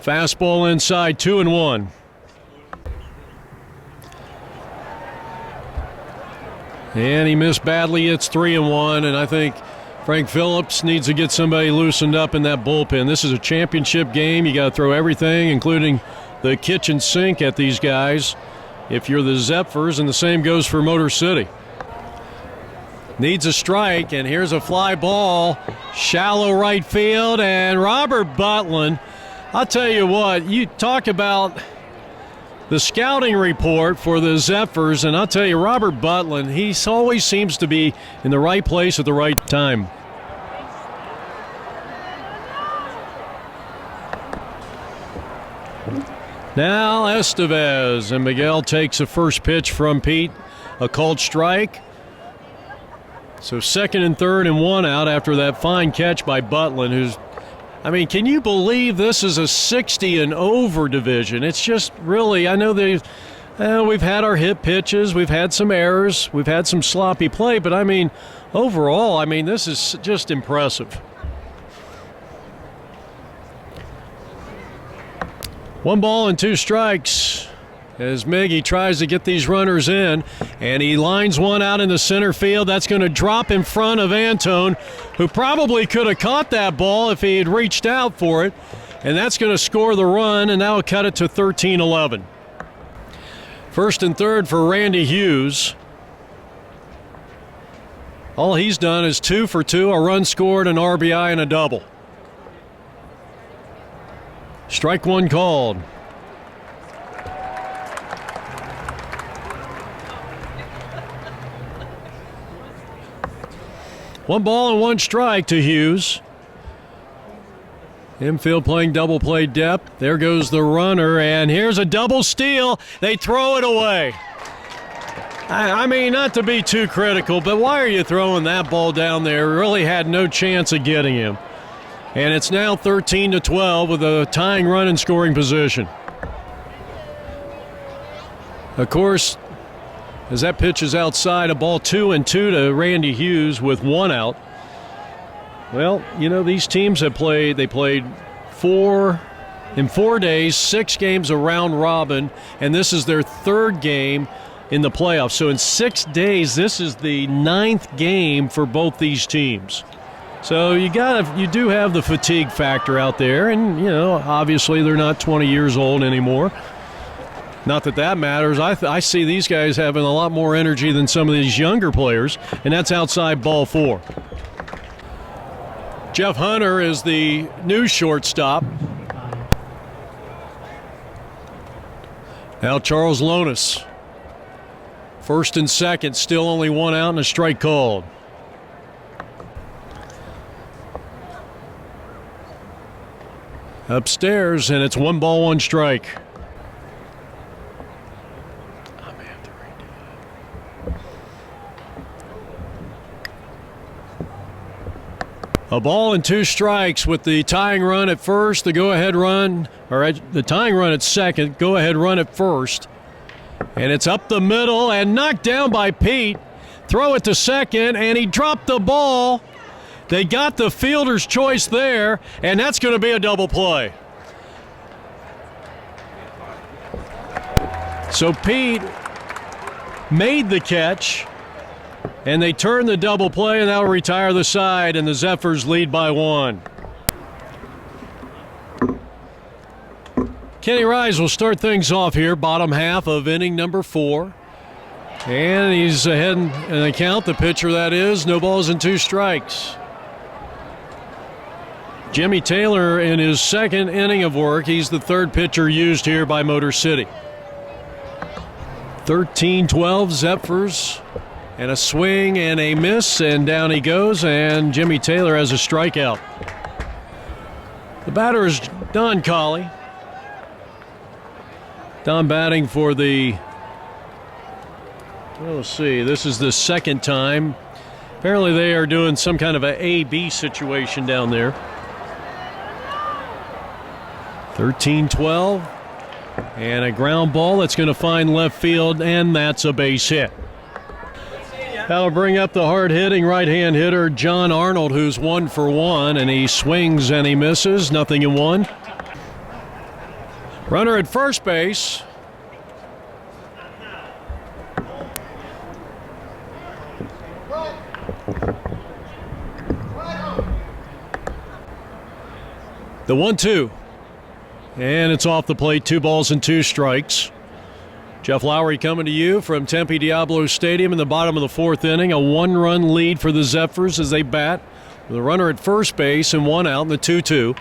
Fastball inside, 2-1. And he missed badly. It's 3-1, and I think Frank Phillips needs to get somebody loosened up in that bullpen. This is a championship game. You got to throw everything, including the kitchen sink, at these guys if you're the Zephyrs, and the same goes for Motor City. Needs a strike, and here's a fly ball. Shallow right field, and Robert Butlin. I'll tell you what, you talk about the scouting report for the Zephyrs, and I'll tell you, Robert Butlin, he always seems to be in the right place at the right time. Now Estevez, and Miguel takes the first pitch from Pete, a called strike. So 2nd and 3rd and 1 out after that fine catch by Butlin, who's, I mean, can you believe this is a 60 and over division? It's just really, I know we've had our hit pitches, we've had some errors, we've had some sloppy play, but I mean, overall, I mean, this is just impressive. 1 ball and 2 strikes as Miggy tries to get these runners in, and he lines one out in the center field. That's going to drop in front of Antone, who probably could have caught that ball if he had reached out for it, and that's going to score the run, and that will cut it to 13-11. 1st and 3rd for Randy Hughes. All he's done is 2 for 2, a run scored, an RBI, and a double. Strike 1 called. One ball and 1 strike to Hughes. Infield playing double play depth. There goes the runner, and here's a double steal. They throw it away. I mean, not to be too critical, but why are you throwing that ball down there? Really had no chance of getting him. And it's now 13-12 with a tying run in scoring position. Of course, as that pitch is outside, a ball 2-2 to Randy Hughes with 1 out. Well, you know, these teams have played 4 days, 6 games around robin, and this is their 3rd game in the playoffs. So in 6 days, this is the 9th game for both these teams. So you do have the fatigue factor out there, and you know, obviously they're not 20 years old anymore. Not that that matters. I see these guys having a lot more energy than some of these younger players, and that's outside ball 4. Jeff Hunter is the new shortstop. Now Charles Lonis. 1st and 2nd, still only 1 out and a strike called. Upstairs, and it's 1 ball, 1 strike. A ball and 2 strikes with the tying run at first, the go-ahead run, or the tying run at second, go-ahead run at first. And it's up the middle and knocked down by Pete. throw it to second, and he dropped the ball. They got the fielder's choice there, and that's going to be a double play. So Pete made the catch, and they turn the double play, and that'll retire the side, and the Zephyrs lead by 1. Kenny Rise will start things off here, bottom half of inning number 4. And he's ahead in the count, the pitcher that is, no balls and 2 strikes. Jimmy Taylor in his second inning of work. He's the third pitcher used here by Motor City. 13-12 Zephyrs, and a swing and a miss, and down he goes, and Jimmy Taylor has a strikeout. The batter is Don Colley. Don batting for the, let's see, this is the second time. Apparently they are doing some kind of a A-B situation down there. 13-12, and a ground ball that's going to find left field, and that's a base hit. That'll bring up the hard-hitting right-hand hitter John Arnold, who's 1 for 1, and he swings and he misses, 0-1. Runner at first base. The 1-2. And it's off the plate, 2 balls and 2 strikes. Jeff Lowry coming to you from Tempe Diablo Stadium in the bottom of the 4th inning. A 1-run lead for the Zephyrs as they bat with a runner at first base and 1 out in the 2-2.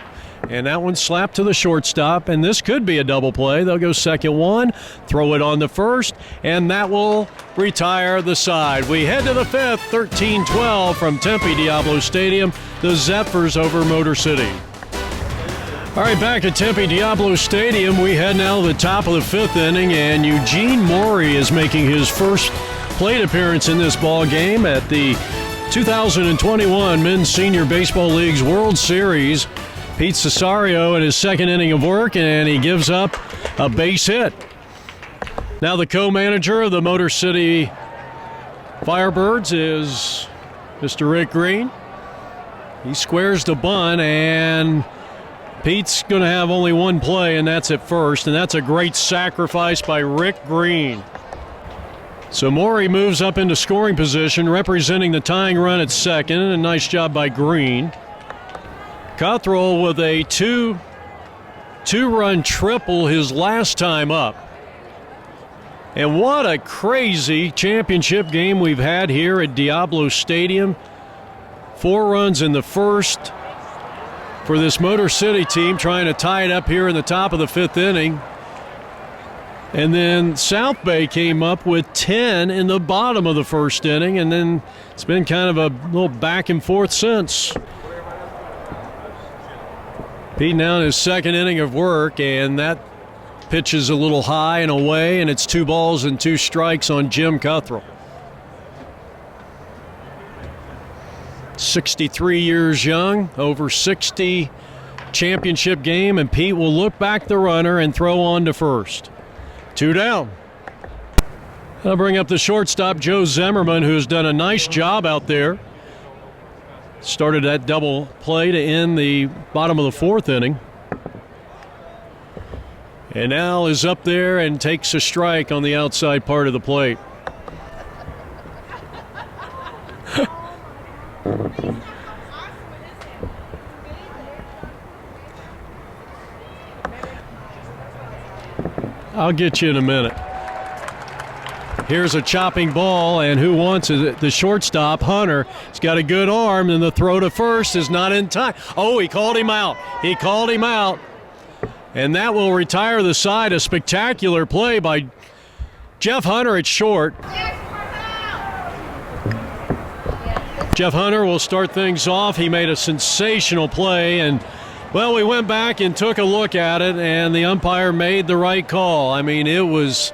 And that one slapped to the shortstop, and this could be a double play. They'll go second 1, throw it on the first, and that will retire the side. We head to the 5th, 13-12 from Tempe Diablo Stadium. The Zephyrs over Motor City. All right, back at Tempe Diablo Stadium, we head now to the top of the 5th inning, and Eugene Morey is making his first plate appearance in this ball game at the 2021 Men's Senior Baseball League's World Series. Pete Cesario in his second inning of work, and he gives up a base hit. Now the co-manager of the Motor City Firebirds is Mr. Rick Green. He squares the bunt, and Pete's going to have only one play, and that's at first, and that's a great sacrifice by Rick Green. So Morey moves up into scoring position, representing the tying run at second, and a nice job by Green. Cottrell with a two-run triple his last time up. And what a crazy championship game we've had here at Diablo Stadium. 4 runs in the first for this Motor City team, trying to tie it up here in the top of the 5th inning. And then South Bay came up with 10 in the bottom of the 1st inning, and then it's been kind of a little back and forth since. Pete now in his second inning of work, and that pitch is a little high and away, and it's 2 balls and 2 strikes on Jim Cottrell. 63 years young, over 60 championship game, and Pete will look back the runner and throw on to first. 2 down. I'll bring up the shortstop, Joe Zimmerman, who's done a nice job out there. Started that double play to end the bottom of the 4th inning. And now is up there and takes a strike on the outside part of the plate. I'll get you in a minute. Here's a chopping ball, and who wants it? The shortstop, Hunter. He's got a good arm, and the throw to first is not in time. Oh, he called him out. He called him out. And that will retire the side. A spectacular play by Jeff Hunter at short. Jeff Hunter will start things off. He made a sensational play, and well, we went back and took a look at it, and the umpire made the right call. I mean, it was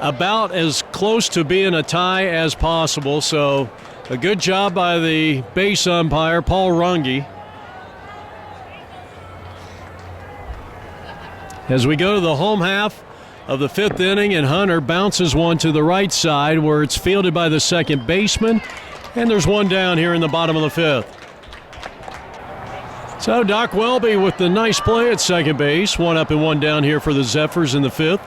about as close to being a tie as possible, so a good job by the base umpire, Paul Runge. As we go to the home half of the 5th inning, and Hunter bounces one to the right side where it's fielded by the second baseman, and there's one down here in the bottom of the 5th. So Doc Welby with the nice play at second base. One up and one down here for the Zephyrs in the 5th.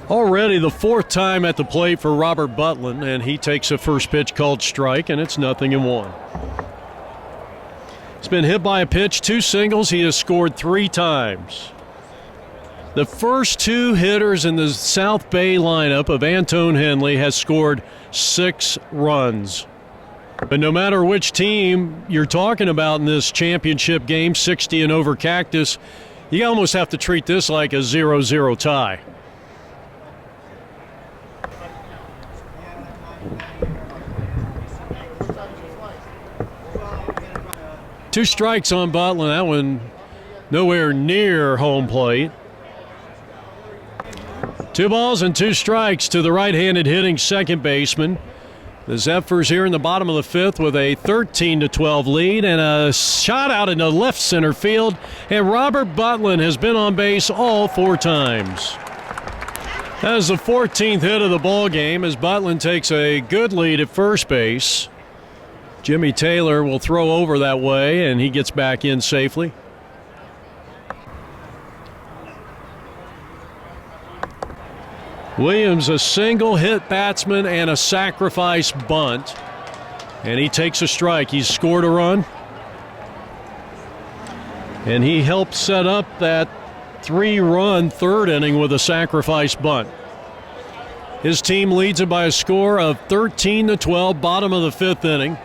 Already the 4th time at the plate for Robert Butlin, and he takes a first pitch called strike, and it's 0-1. He's been hit by a pitch, 2 singles. He has scored 3 times. The first 2 hitters in the South Bay lineup of Antone Henley has scored 6 runs. But no matter which team you're talking about in this championship game, 60 and over Cactus, you almost have to treat this like a 0-0 tie. Two strikes on Butlin. That one nowhere near home plate. 2 balls and 2 strikes to the right-handed hitting second baseman. The Zephyrs here in the bottom of the 5th with a 13-12 lead, and a shot out into left center field, and Robert Butlin has been on base all 4 times. That is the 14th hit of the ball game as Butlin takes a good lead at first base. Jimmy Taylor will throw over that way, and he gets back in safely. Williams, a single hit batsman and a sacrifice bunt, and he takes a strike. He's scored a run, and he helped set up that 3-run 3rd inning with a sacrifice bunt. His team leads it by a score of 13-12, bottom of the 5th inning.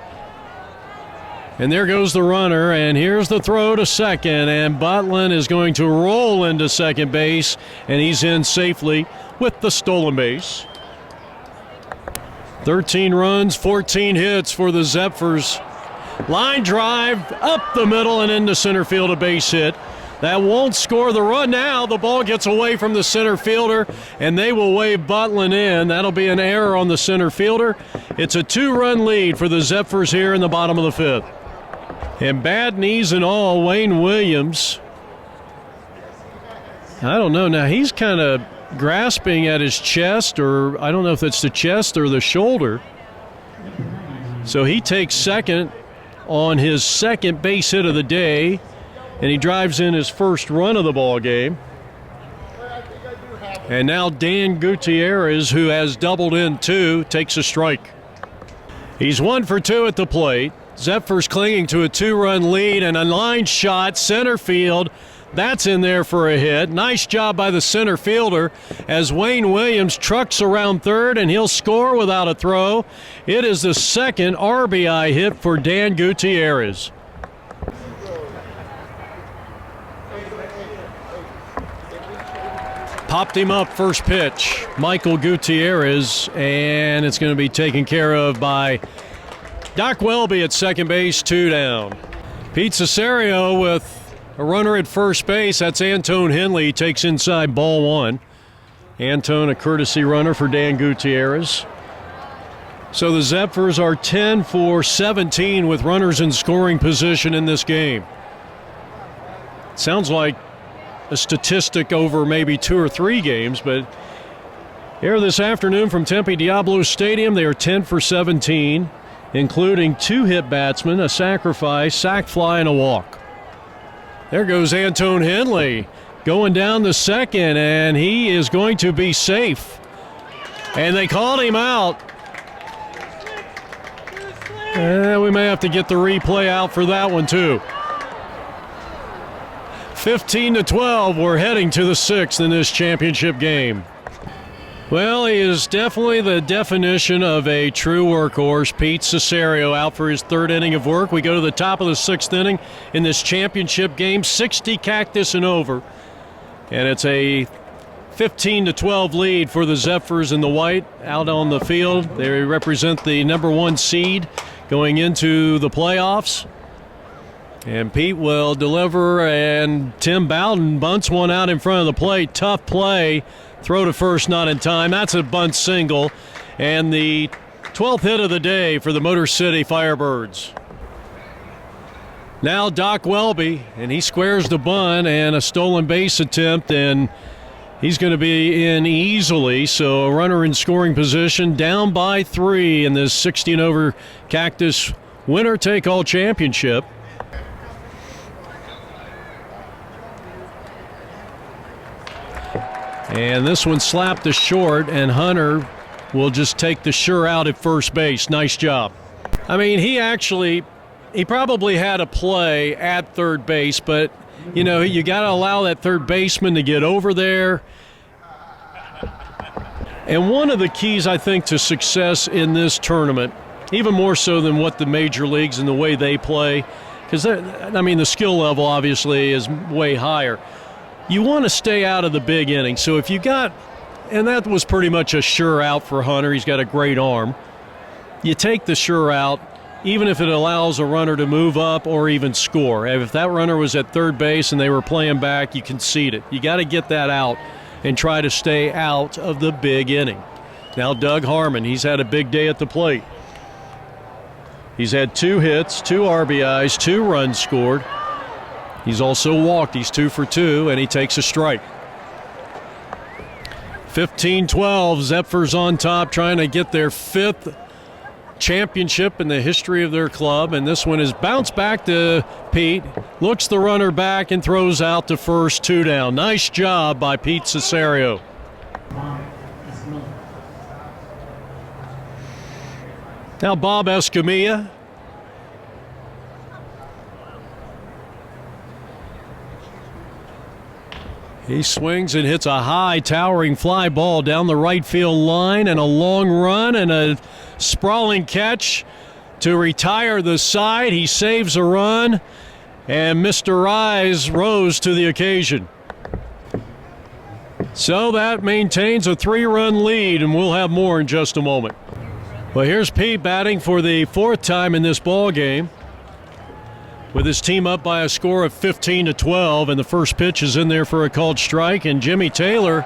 And there goes the runner, and here's the throw to second, and Butlin is going to roll into second base, and he's in safely with the stolen base. 13 runs, 14 hits for the Zephyrs. Line drive up the middle and into center field, a base hit. That won't score the run. Now the ball gets away from the center fielder, and they will wave Butlin in. That'll be an error on the center fielder. It's a 2-run lead for the Zephyrs here in the bottom of the 5th. And bad knees and all, Wayne Williams. I don't know. Now he's kind of grasping at his chest, or I don't know if it's the chest or the shoulder. So he takes second on his second base hit of the day, and he drives in his first run of the ball game. And now Dan Gutierrez, who has doubled in 2, takes a strike. He's 1 for 2 at the plate. Zephyrs clinging to a 2-run lead, and a line shot center field. That's in there for a hit. Nice job by the center fielder as Wayne Williams trucks around third, and he'll score without a throw. It is the second RBI hit for Dan Gutierrez. Popped him up first pitch, Michael Gutierrez, and it's going to be taken care of by Doc Welby at second base, 2 down. Pete Cesario with a runner at first base. That's Antone Henley. He takes inside ball 1. Antone, a courtesy runner for Dan Gutierrez. So the Zephyrs are 10 for 17 with runners in scoring position in this game. Sounds like a statistic over maybe 2 or 3 games, but here this afternoon from Tempe Diablo Stadium, they are 10 for 17. Including 2 hit batsmen, a sacrifice, sac fly, and a walk. There goes Antone Henley going down the second, and he is going to be safe. And they called him out. We may have to get the replay out for that one, too. 15-12, we're heading to the 6th in this championship game. Well, he is definitely the definition of a true workhorse. Pete Cesario out for his 3rd inning of work. We go to the top of the 6th inning in this championship game, 60 Cactus and over. And it's a 15-12 lead for the Zephyrs in the white out on the field. They represent the number 1 seed going into the playoffs. And Pete will deliver, and Tim Bowden bunts one out in front of the plate. Tough play. Throw to first, not in time. That's a bunt single. And the 12th hit of the day for the Motor City Firebirds. Now Doc Welby, and he squares the bunt and a stolen base attempt, and he's going to be in easily. So a runner in scoring position, down by 3 in this 16-over Cactus winner-take-all championship. And this one slapped to short, and Hunter will just take the sure out at first base. Nice job. I mean, he probably had a play at third base, but, you know, you got to allow that third baseman to get over there. And one of the keys, I think, to success in this tournament, even more so than what the major leagues and the way they play, because, I mean, the skill level obviously is way higher. You want to stay out of the big inning. So if you got, and that was pretty much a sure out for Hunter, he's got a great arm. You take the sure out, even if it allows a runner to move up or even score. If that runner was at third base and they were playing back, you concede it. You got to get that out and try to stay out of the big inning. Now Doug Harmon, he's had a big day at the plate. He's had 2 hits, 2 RBIs, 2 runs scored. He's also walked. He's 2 for 2, and he takes a strike. 15-12, Zephyrs on top, trying to get their 5th championship in the history of their club, and this one is bounced back to Pete, looks the runner back and throws out to first, 2 down. Nice job by Pete Cesario. Now Bob Escamilla. He swings and hits a high towering fly ball down the right field line, and a long run and a sprawling catch to retire the side. He saves a run, and Mr. Rise rose to the occasion. So that maintains a 3-run lead, and we'll have more in just a moment. Well, here's Pete batting for the 4th time in this ball game, with his team up by a score of 15-12, and the first pitch is in there for a called strike, and Jimmy Taylor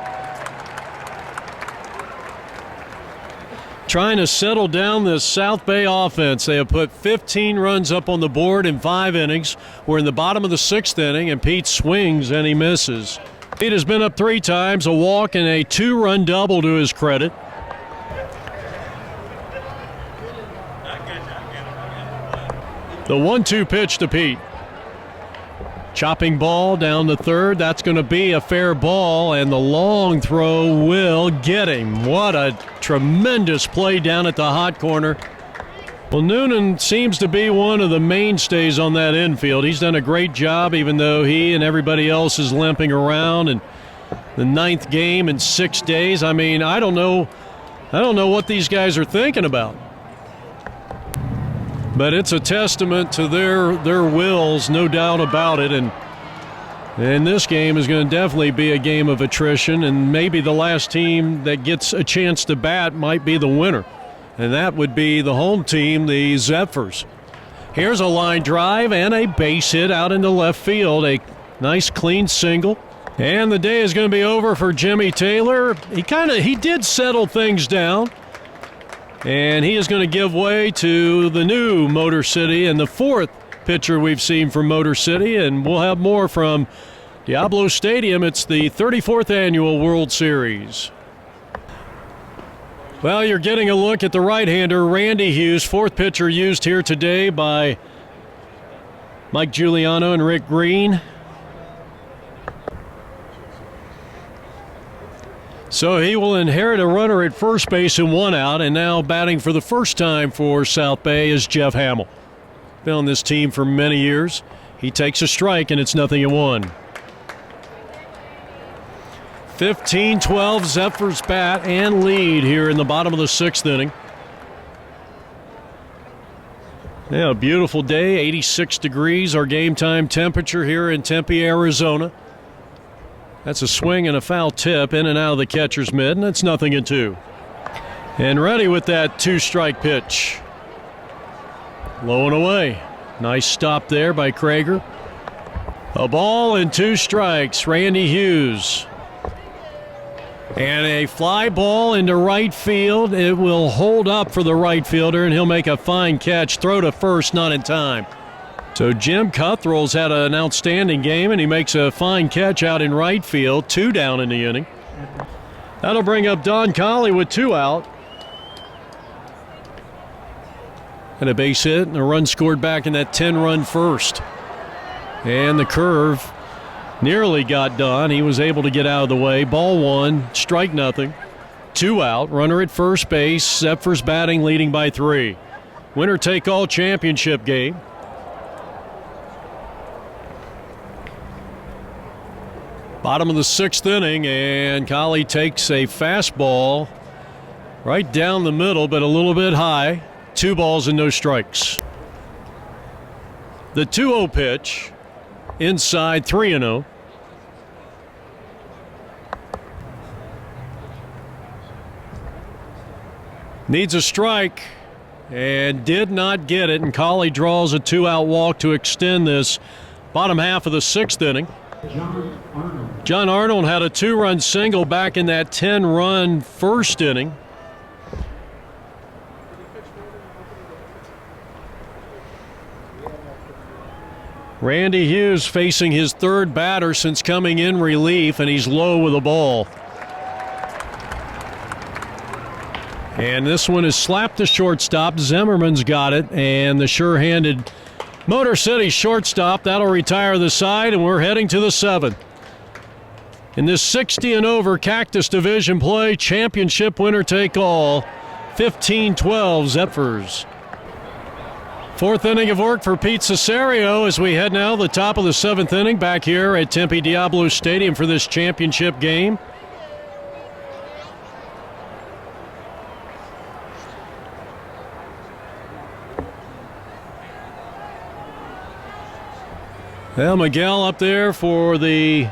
trying to settle down this South Bay offense. They have put 15 runs up on the board in 5 innings. We're in the bottom of the 6th inning, and Pete swings and he misses. Pete has been up 3 times, a walk and a 2-run double to his credit. The 1-2 pitch to Pete. Chopping ball down the third. That's going to be a fair ball, and the long throw will get him. What a tremendous play down at the hot corner. Well, Noonan seems to be one of the mainstays on that infield. He's done a great job, even though he and everybody else is limping around. And the 9th game in 6 days. I mean, I don't know what these guys are thinking about. But it's a testament to their wills, no doubt about it. And this game is going to definitely be a game of attrition, and maybe the last team that gets a chance to bat might be the winner. And that would be the home team, the Zephyrs. Here's a line drive and a base hit out into left field. A nice clean single. And the day is going to be over for Jimmy Taylor. He did settle things down. And he is going to give way to the new Motor City and the 4th pitcher we've seen from Motor City. And we'll have more from Diablo Stadium. It's the 34th annual World Series. Well, you're getting a look at the right-hander, Randy Hughes, 4th pitcher used here today by Mike Giuliano and Rick Green. So he will inherit a runner at first base and 1 out, and now batting for the first time for South Bay is Jeff Hamill. Been on this team for many years. He takes a strike, and it's 0-1. 15-12, Zephyrs bat and lead here in the bottom of the 6th inning. Yeah, a beautiful day, 86 degrees, our game time temperature here in Tempe, Arizona. That's a swing and a foul tip in and out of the catcher's mitt, and it's 0-2. And ready with that 2-strike pitch. Low and away. Nice stop there by Krager. A ball and 2 strikes, Randy Hughes. And a fly ball into right field. It will hold up for the right fielder, and he'll make a fine catch. Throw to first, not in time. So Jim Cuthrell's had an outstanding game, and he makes a fine catch out in right field. 2 down in the inning. That'll bring up Don Colley with 2 out. And a base hit and a run scored back in that 10-run first. And the curve nearly got done. He was able to get out of the way. Ball 1, strike nothing. 2 out, runner at first base. Zephyrs batting, leading by 3. Winner-take-all championship game. Bottom of the 6th inning, and Colley takes a fastball right down the middle, but a little bit high. 2 balls and no strikes. The 2-0 pitch, inside, 3-0. Needs a strike and did not get it, and Colley draws a 2-out walk to extend this bottom half of the 6th inning. John Arnold had a 2-run single back in that 10-run first inning. Randy Hughes facing his 3rd batter since coming in relief, and he's low with a ball. And this one is slapped to shortstop. Zimmerman's got it, and the sure-handed Motor City shortstop, that'll retire the side, and we're heading to the 7th. In this 60 and over Cactus Division play, championship winner take all, 15-12 Zephyrs. 4th inning of work for Pete Cesario as we head now to the top of the 7th inning back here at Tempe Diablo Stadium for this championship game. Well, Miguel up there for the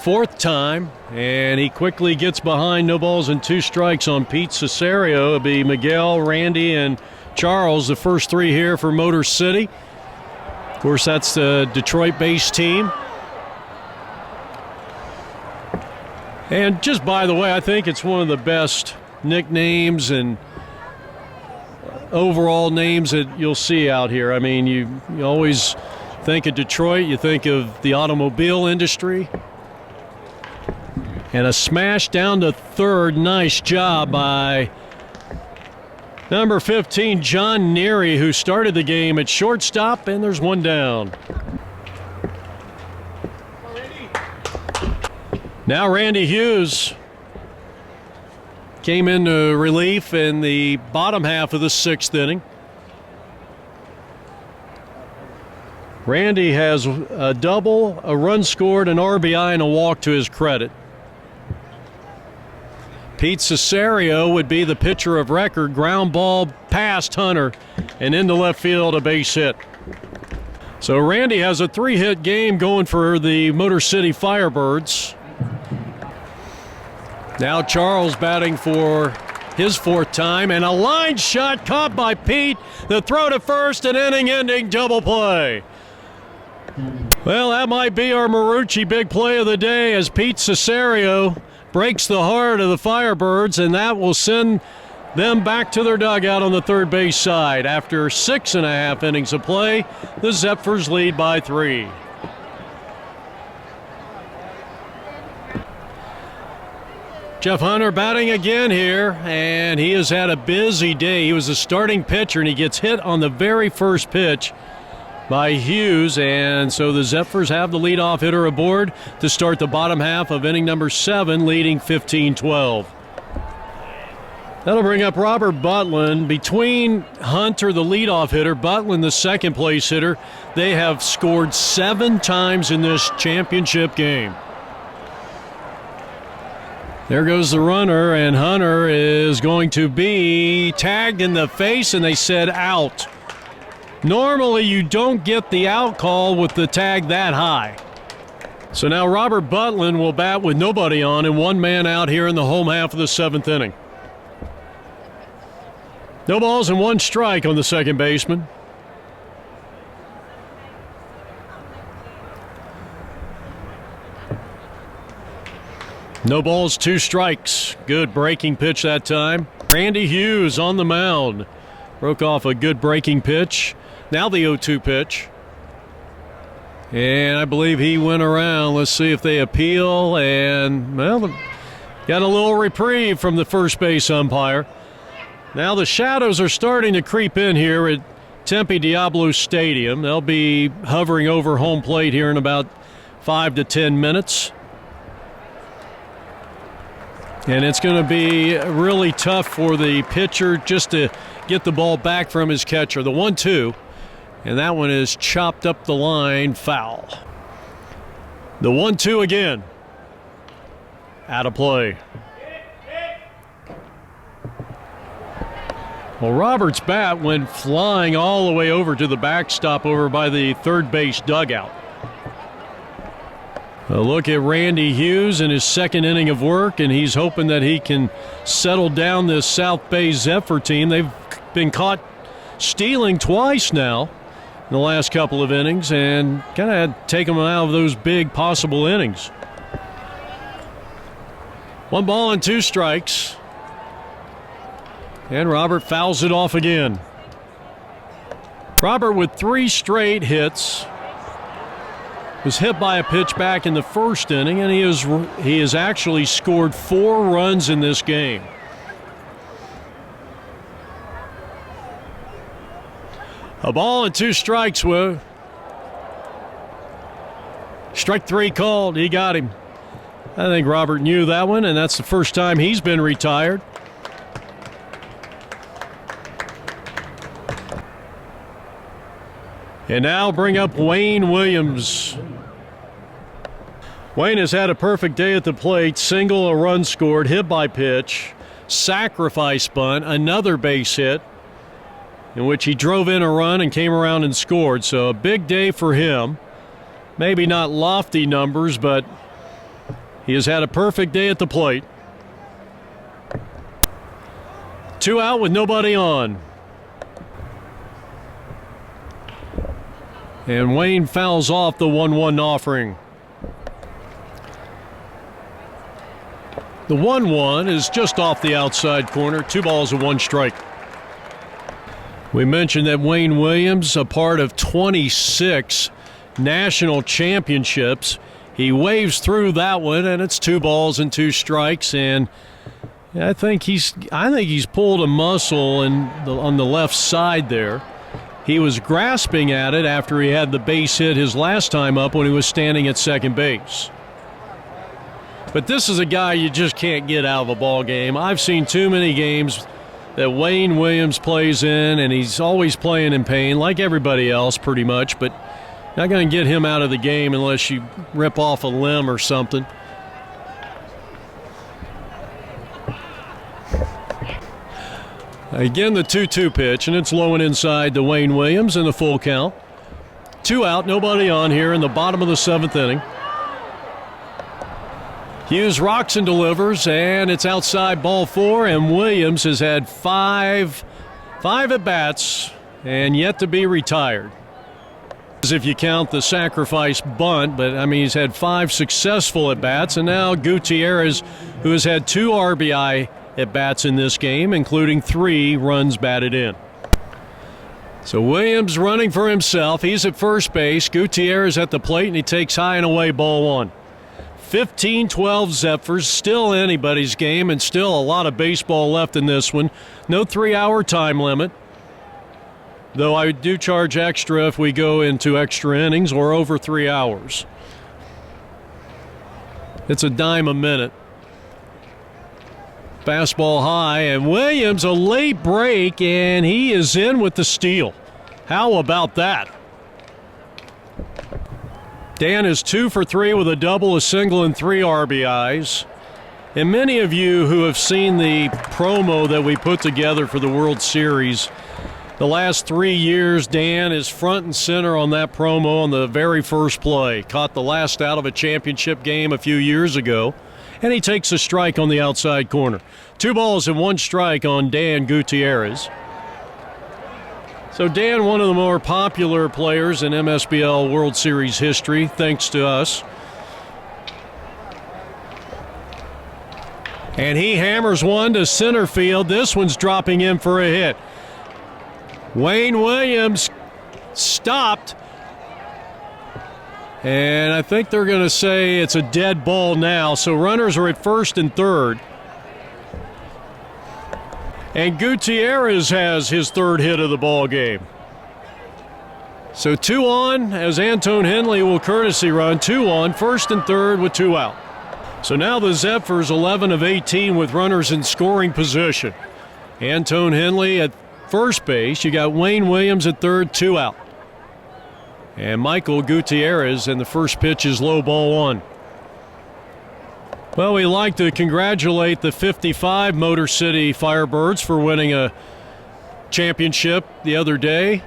4th time, and he quickly gets behind. No balls and 2 strikes on Pete Cesario. It'll be Miguel, Randy, and Charles, the first 3 here for Motor City. Of course, that's the Detroit-based team. And just by the way, I think it's one of the best nicknames and overall names that you'll see out here. I mean, you always think of Detroit, you think of the automobile industry. And a smash down to 3rd. Nice job by number 15, John Neary, who started the game at shortstop, and there's 1 down. Now Randy Hughes came into relief in the bottom half of the 6th inning. Randy has a double, a run scored, an RBI, and a walk to his credit. Pete Cesario would be the pitcher of record. Ground ball past Hunter and into left field, a base hit. So Randy has a 3-hit game going for the Motor City Firebirds. Now Charles batting for his 4th time, and a line shot caught by Pete. The throw to first, an inning-ending double play. Well, that might be our Marucci big play of the day as Pete Cesario breaks the heart of the Firebirds, and that will send them back to their dugout on the 3rd base side. After 6.5 innings of play, the Zephyrs lead by 3. Jeff Hunter batting again here, and he has had a busy day. He was the starting pitcher, and he gets hit on the very first pitch by Hughes, and so the Zephyrs have the leadoff hitter aboard to start the bottom half of inning number 7, leading 15-12. That'll bring up Robert Butlin. Between Hunter, the leadoff hitter, Butlin, the second place hitter, they have scored 7 times in this championship game. There goes the runner, and Hunter is going to be tagged in the face, and they said out. Normally, you don't get the out call with the tag that high. So now Robert Butlin will bat with nobody on and 1 man out here in the home half of the 7th inning. No balls and 1 strike on the second baseman. No balls, 2 strikes. Good breaking pitch that time. Randy Hughes on the mound. Broke off a good breaking pitch. Now the 0-2 pitch. And I believe he went around. Let's see if they appeal. And, well, got a little reprieve from the first base umpire. Now the shadows are starting to creep in here at Tempe Diablo Stadium. They'll be hovering over home plate here in about 5 to 10 minutes. And it's going to be really tough for the pitcher just to get the ball back from his catcher. The 1-2, and that one is chopped up the line, foul. The 1-2 again. Out of play. Well, Robert's bat went flying all the way over to the backstop over by the third base dugout. A look at Randy Hughes in his second inning of work, and he's hoping that he can settle down this South Bay Zephyr team. They've been caught stealing twice now in the last couple of innings, and kind of had to take them out of those big possible innings. 1 ball and 2 strikes. And Robert fouls it off again. Robert with 3 straight hits. Was hit by a pitch back in the first inning, and he has actually scored 4 runs in this game. A ball and 2 strikes. Strike 3 called. He got him. I think Robert knew that one, and that's the first time he's been retired. And now bring up Wayne Williams. Wayne has had a perfect day at the plate. Single, a run scored, hit by pitch, sacrifice bunt, another base hit in which he drove in a run and came around and scored. So a big day for him. Maybe not lofty numbers, but he has had a perfect day at the plate. 2 out with nobody on. And Wayne fouls off the 1-1 offering. The 1-1 is just off the outside corner. 2 balls and 1 strike. We mentioned that Wayne Williams, a part of 26 national championships. He waves through that one, and it's 2 balls and 2 strikes. And I think he's pulled a muscle on the left side there. He was grasping at it after he had the base hit his last time up when he was standing at second base. But this is a guy you just can't get out of a ball game. I've seen too many games that Wayne Williams plays in, and he's always playing in pain, like everybody else pretty much, but not going to get him out of the game unless you rip off a limb or something. Again, the 2-2 pitch, and it's low and inside to Wayne Williams in the full count. 2 out, nobody on here in the bottom of the 7th inning. Hughes rocks and delivers, and it's outside ball 4, and Williams has had 5 at-bats and yet to be retired. If you count the sacrifice bunt, but I mean, he's had 5 successful at-bats, and now Gutierrez, who has had 2 RBI at-bats in this game, including 3 runs batted in. So Williams running for himself. He's at first base. Gutierrez at the plate, and he takes high and away, ball 1. 15-12 Zephyrs, still anybody's game, and still a lot of baseball left in this one. No 3-hour time limit, though I do charge extra if we go into extra innings or over 3 hours. It's a dime a minute. Fastball high, and Williams, a late break, and he is in with the steal. How about that? Dan is 2 for 3 with a double, a single, and 3 RBIs. And many of you who have seen the promo that we put together for the World Series, the last 3 years, Dan is front and center on that promo on the very first play. Caught the last out of a championship game a few years ago, and he takes a strike on the outside corner. 2 balls and 1 strike on Dan Gutierrez. So Dan, one of the more popular players in MSBL World Series history, thanks to us. And he hammers one to center field. This one's dropping in for a hit. Wayne Williams stopped. And I think they're going to say it's a dead ball now. So runners are at first and third. And Gutierrez has his third hit of the ball game. So 2 on as Antone Henley will courtesy run. 2 on, first and third with 2 out. So now the Zephyrs 11 of 18 with runners in scoring position. Antone Henley at first base. You got Wayne Williams at third, 2 out. And Michael Gutierrez, and the first pitch is low ball 1. Well, we'd like to congratulate the 55 Motor City Firebirds for winning a championship the other day,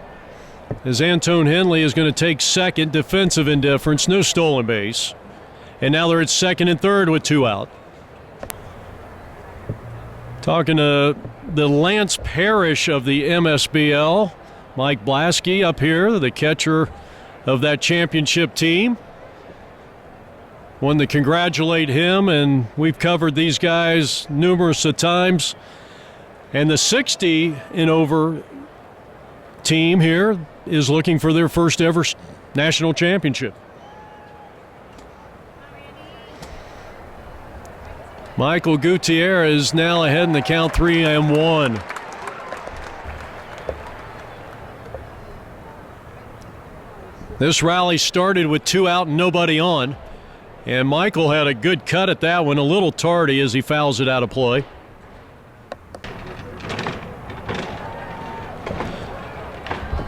as Antone Henley is going to take second, defensive indifference, no stolen base. And now they're at second and third with 2 out. Talking to the Lance Parrish of the MSBL, Mike Blasky up here, the catcher of that championship team. Wanted to congratulate him, and we've covered these guys numerous of times. And the 60 and over team here is looking for their first ever national championship. Michael Gutierrez now ahead in the count, 3-1. This rally started with 2 out and nobody on. And Michael had a good cut at that one, a little tardy as he fouls it out of play.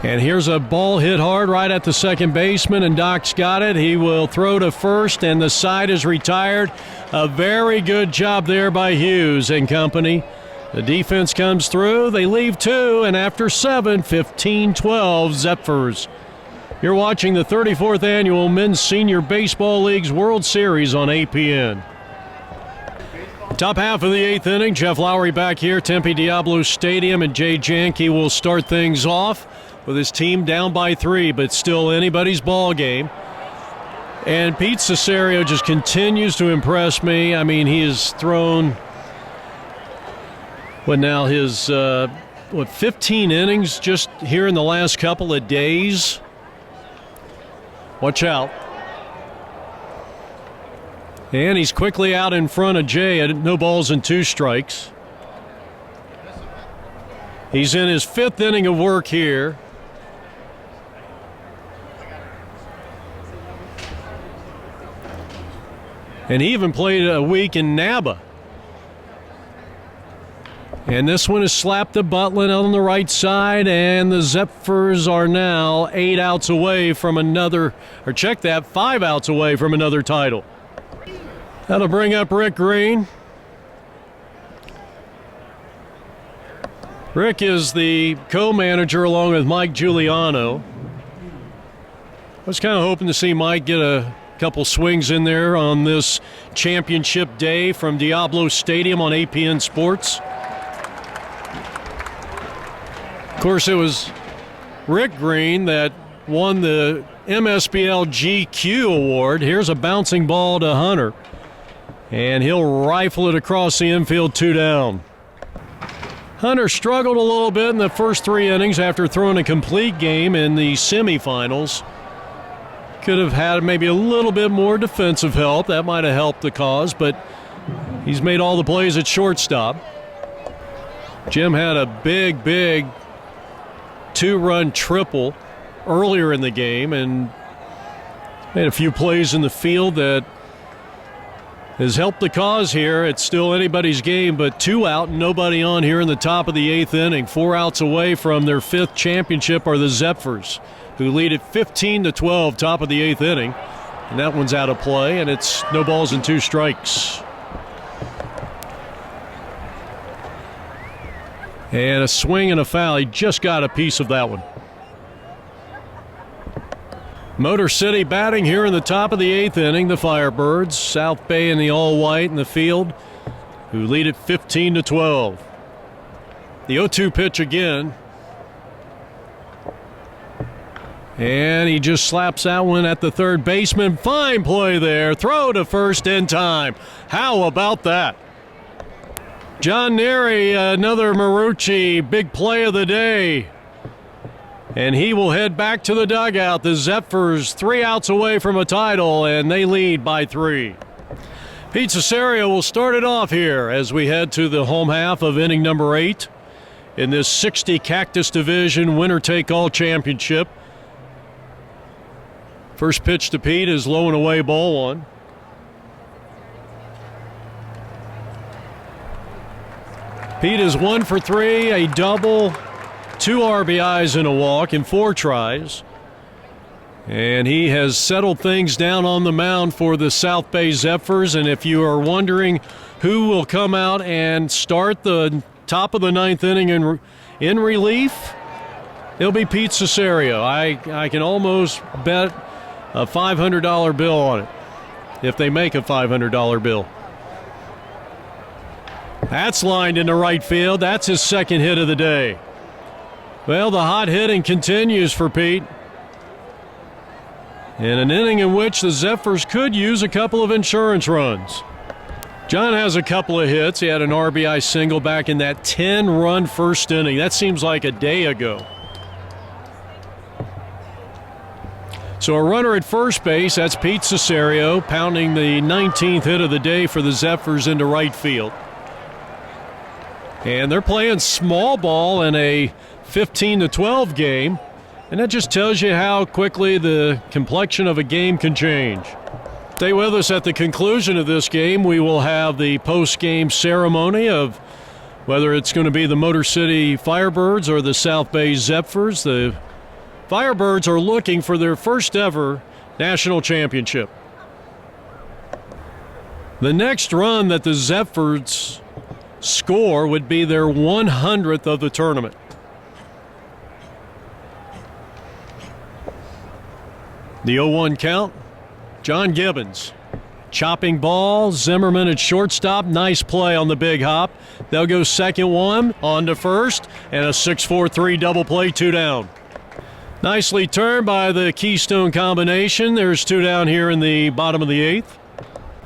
And here's a ball hit hard right at the second baseman, and Doc's got it. He will throw to first, and the side is retired. A very good job there by Hughes and company. The defense comes through. They leave 2, and after 7, 15-12 Zephyrs. You're watching the 34th Annual Men's Senior Baseball League's World Series on APN. Top half of the 8th inning. Jeff Lowry back here, Tempe Diablo Stadium, and Jay Janke will start things off with his team down by 3, but still anybody's ball game. And Pete Cesario just continues to impress me. I mean, he has thrown, his 15 innings just here in the last couple of days. Watch out. And he's quickly out in front of Jay at no balls and 2 strikes. He's in his 5th inning of work here. And he even played a week in NABA. And this one is slapped to Butlin on the right side, and the Zephyrs are now 8 outs away from another, or check that, 5 outs away from another title. That'll bring up Rick Green. Rick is the co-manager along with Mike Giuliano. I was kind of hoping to see Mike get a couple swings in there on this championship day from Diablo Stadium on APN Sports. Of course, it was Rick Green that won the MSBL GQ award. Here's a bouncing ball to Hunter, and he'll rifle it across the infield, 2 down. Hunter struggled a little bit in the first 3 innings after throwing a complete game in the semifinals. Could have had maybe a little bit more defensive help. That might have helped the cause, but he's made all the plays at shortstop. Jim had a big 2-run triple earlier in the game and made a few plays in the field that has helped the cause here. It's still anybody's game, but 2 out and nobody on here in the top of the 8th inning. 4 outs away from their 5th championship are the Zephyrs, who lead at 15-12, top of the 8th inning. And that one's out of play, and it's no balls and 2 strikes. And a swing and a foul. He just got a piece of that one. Motor City batting here in the top of the 8th inning. The Firebirds, South Bay in the all-white in the field, who lead at 15-12. The 0-2 pitch again. And he just slaps that one at the third baseman. Fine play there. Throw to first in time. How about that? John Neary, another Marucci, big play of the day. And he will head back to the dugout. The Zephyrs 3 outs away from a title, and they lead by 3. Pete Cesario will start it off here as we head to the home half of inning number 8 in this 60 Cactus Division winner-take-all championship. First pitch to Pete is low and away, ball 1. Pete is 1 for 3, a double, 2 RBIs and a walk in 4 tries. And he has settled things down on the mound for the South Bay Zephyrs. And if you are wondering who will come out and start the top of the 9th inning in relief, it'll be Pete Cesario. I can almost bet a $500 bill on it if they make a $500 bill. That's lined into right field. That's his second hit of the day. Well, the hot hitting continues for Pete. In an inning in which the Zephyrs could use a couple of insurance runs. John has a couple of hits. He had an RBI single back in that 10-run first inning. That seems like a day ago. So a runner at first base, that's Pete Cesario, pounding the 19th hit of the day for the Zephyrs into right field. And they're playing small ball in a 15-12 game, and that just tells you how quickly the complexion of a game can change. Stay with us. At the conclusion of this game, we will have the post-game ceremony of whether it's going to be the Motor City Firebirds or the South Bay Zephyrs. The Firebirds are looking for their first ever national championship. The next run that the Zephyrs score would be their 100th of the tournament. The 0-1 count, John Gibbons. Chopping ball, Zimmerman at shortstop. Nice play on the big hop. They'll go second one, on to first, and a 6-4-3 double play, 2 down. Nicely turned by the Keystone combination. There's 2 down here in the bottom of the 8th.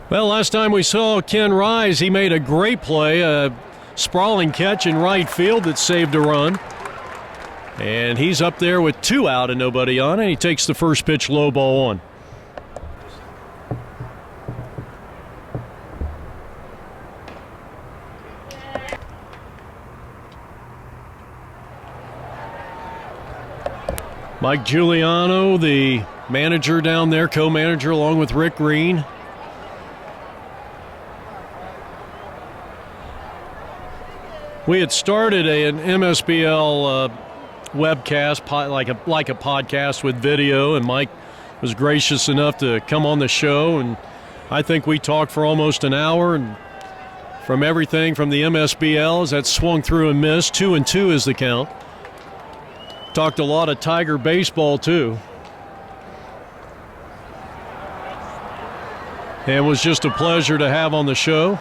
Well, last time we saw Ken Rise, he made a great play, a sprawling catch in right field that saved a run. And he's up there with 2 out and nobody on, and he takes the first pitch low, ball 1. Mike Giuliano, the manager down there, co-manager along with Rick Green. We had started an MSBL webcast, like a podcast with video, and Mike was gracious enough to come on the show, and I think we talked for almost an hour, and from everything from the MSBLs that swung through and missed. 2-2 is the count. Talked a lot of Tiger baseball too. And it was just a pleasure to have on the show.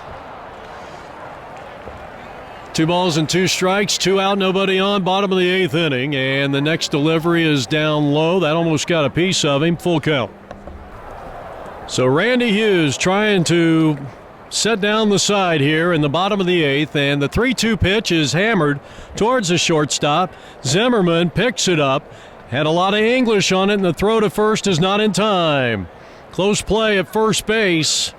2 balls and 2 strikes, 2 out, nobody on, bottom of the 8th inning, and the next delivery is down low. That almost got a piece of him, full count. So Randy Hughes trying to set down the side here in the bottom of the 8th, and the 3-2 pitch is hammered towards the shortstop. Zimmerman picks it up, had a lot of English on it, and the throw to first is not in time. Close play at first base.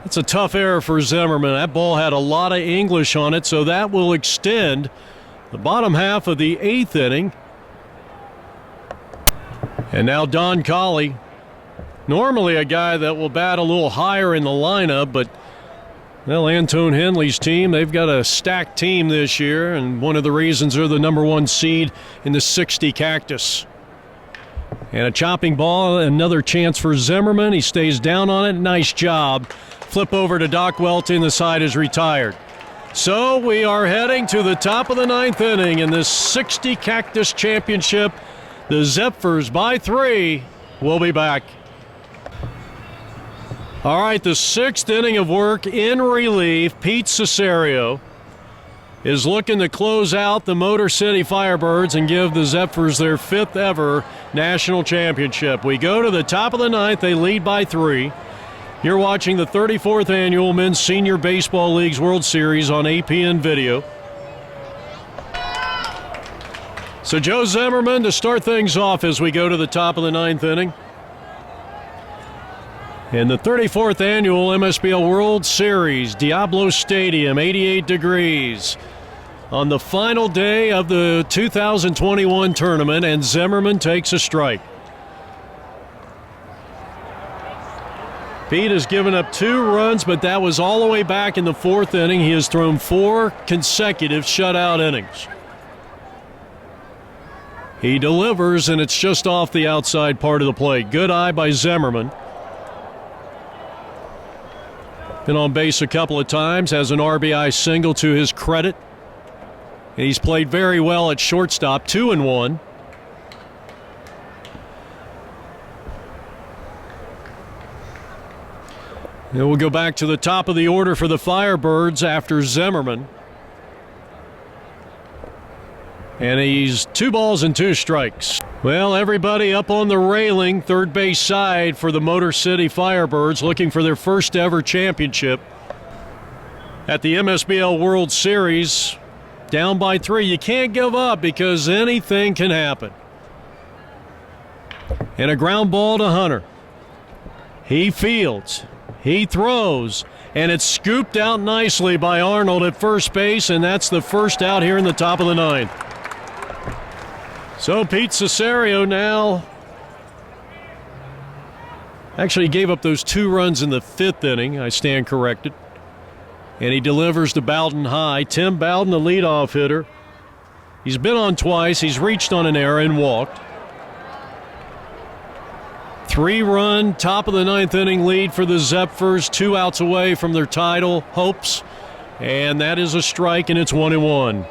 It's a tough error for Zimmerman. That ball had a lot of English on it, so that will extend the bottom half of the 8th inning. And now Don Colley, normally a guy that will bat a little higher in the lineup, but, well, Antone Henley's team, they've got a stacked team this year, and one of the reasons they're the #1 seed in the 60 Cactus. And a chopping ball, another chance for Zimmerman. He stays down on it. Nice job. Flip over to Doc Welty, and the side is retired. So we are heading to the top of the 9th inning in this 60 Cactus Championship. The Zephyrs by 3. We'll be back. All right, the 6th inning of work in relief. Pete Cesario is looking to close out the Motor City Firebirds and give the Zephyrs their 5th ever national championship. We go to the top of the 9th. They lead by 3. You're watching the 34th Annual Men's Senior Baseball League's World Series on APN Video. So Joe Zimmerman to start things off as we go to the top of the 9th inning. In the 34th annual MSBL World Series, Diablo Stadium, 88 degrees. On the final day of the 2021 tournament, and Zimmerman takes a strike. Pete has given up 2 runs, but that was all the way back in the 4th inning. He has thrown 4 consecutive shutout innings. He delivers, and it's just off the outside part of the plate. Good eye by Zimmerman. Been on base a couple of times, has an RBI single to his credit. And he's played very well at shortstop, 2-1. And we'll go back to the top of the order for the Firebirds after Zimmerman. And he's 2 balls and 2 strikes. Well, everybody up on the railing, third base side for the Motor City Firebirds, looking for their first ever championship at the MSBL World Series. Down by 3. You can't give up because anything can happen. And a ground ball to Hunter. He fields. He throws. And it's scooped out nicely by Arnold at first base, and that's the first out here in the top of the 9th. So Pete Cesario now actually gave up those 2 runs in the 5th inning. I stand corrected. And he delivers to Bowden high. Tim Bowden, the leadoff hitter. He's been on twice. He's reached on an error and walked. 3-run, top of the 9th inning lead for the Zephyrs. 2 outs away from their title hopes. And that is a strike, and it's 1-1.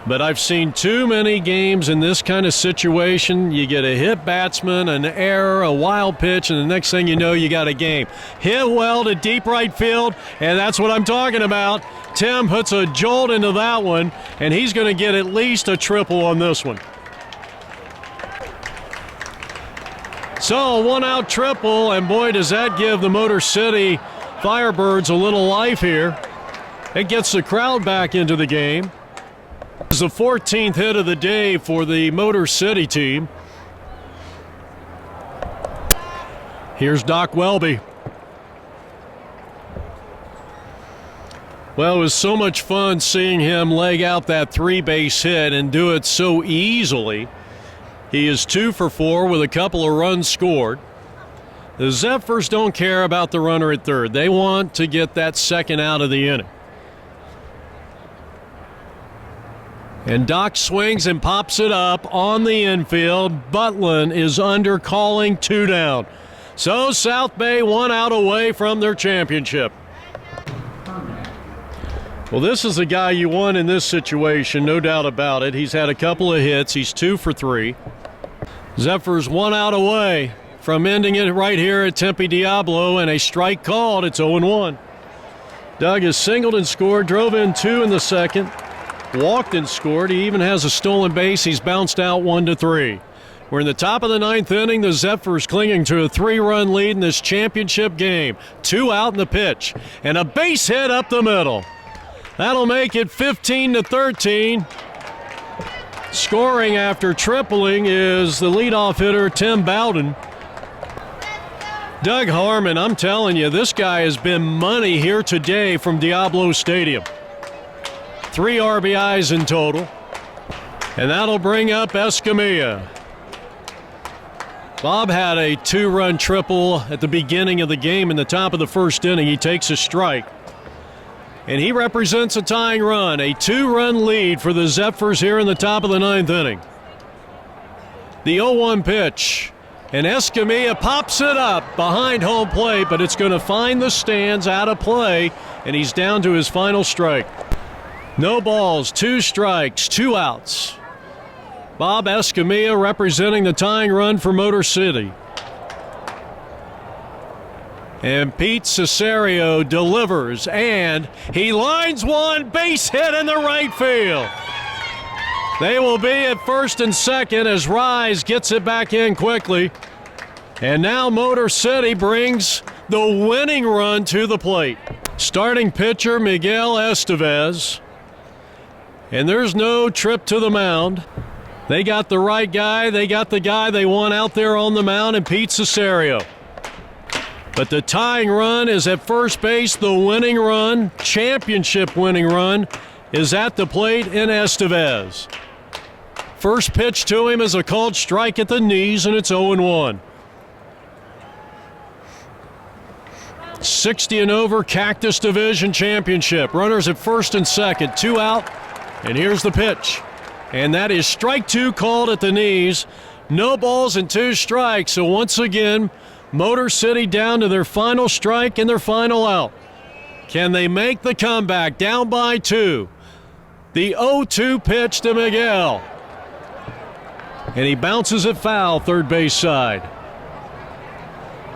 But I've seen too many games in this kind of situation. You get a hit batsman, an error, a wild pitch, and the next thing you know, you got a game. Hit well to deep right field, and that's what I'm talking about. Tim puts a jolt into that one, and he's going to get at least a triple on this one. So a 1-out triple, and boy, does that give the Motor City Firebirds a little life here. It gets the crowd back into the game. It's the 14th hit of the day for the Motor City team. Here's Doc Welby. Well, it was so much fun seeing him leg out that 3-base hit and do it so easily. He is 2 for 4 with a couple of runs scored. The Zephyrs don't care about the runner at third. They want to get that second out of the inning. And Doc swings and pops it up on the infield. Butlin is under, calling 2 down. So South Bay 1 out away from their championship. Well, this is the guy you want in this situation, no doubt about it. He's had a couple of hits. He's 2 for 3. Zephyrs 1 out away from ending it right here at Tempe Diablo, and a strike called. It's 0-1. Doug has singled and scored, drove in 2 in the 2nd. Walked and scored. He even has a stolen base. He's bounced out 1-3. We're in the top of the 9th inning. The Zephyrs clinging to a 3-run lead in this championship game. 2 out in the pitch. And a base hit up the middle. That'll make it 15-13. Scoring after tripling is the leadoff hitter, Tim Bowden. Doug Harmon, I'm telling you, this guy has been money here today from Diablo Stadium. 3 RBIs in total. And that'll bring up Escamilla. Bob had a 2-run triple at the beginning of the game in the top of the 1st inning. He takes a strike. And he represents a tying run, a 2-run lead for the Zephyrs here in the top of the 9th inning. The 0-1 pitch. And Escamilla pops it up behind home plate, but it's going to find the stands out of play, and he's down to his final strike. No balls, 2 strikes, 2 outs. Bob Escamilla representing the tying run for Motor City. And Pete Cesario delivers, and he lines one, base hit in the right field. They will be at first and second as Rise gets it back in quickly. And now Motor City brings the winning run to the plate. Starting pitcher Miguel Estevez. And there's no trip to the mound. They got the right guy. They got the guy they want out there on the mound in Pete Cesario. But the tying run is at first base. The winning run, championship winning run, is at the plate in Estevez. First pitch to him is a called strike at the knees, and it's 0-1. 60 and over Cactus Division Championship. Runners at first and second, 2 out, and here's the pitch. And that is strike 2 called at the knees. No balls and 2 strikes. So once again, Motor City down to their final strike and their final out. Can they make the comeback? Down by 2. The 0-2 pitch to Miguel. And he bounces it foul, third base side.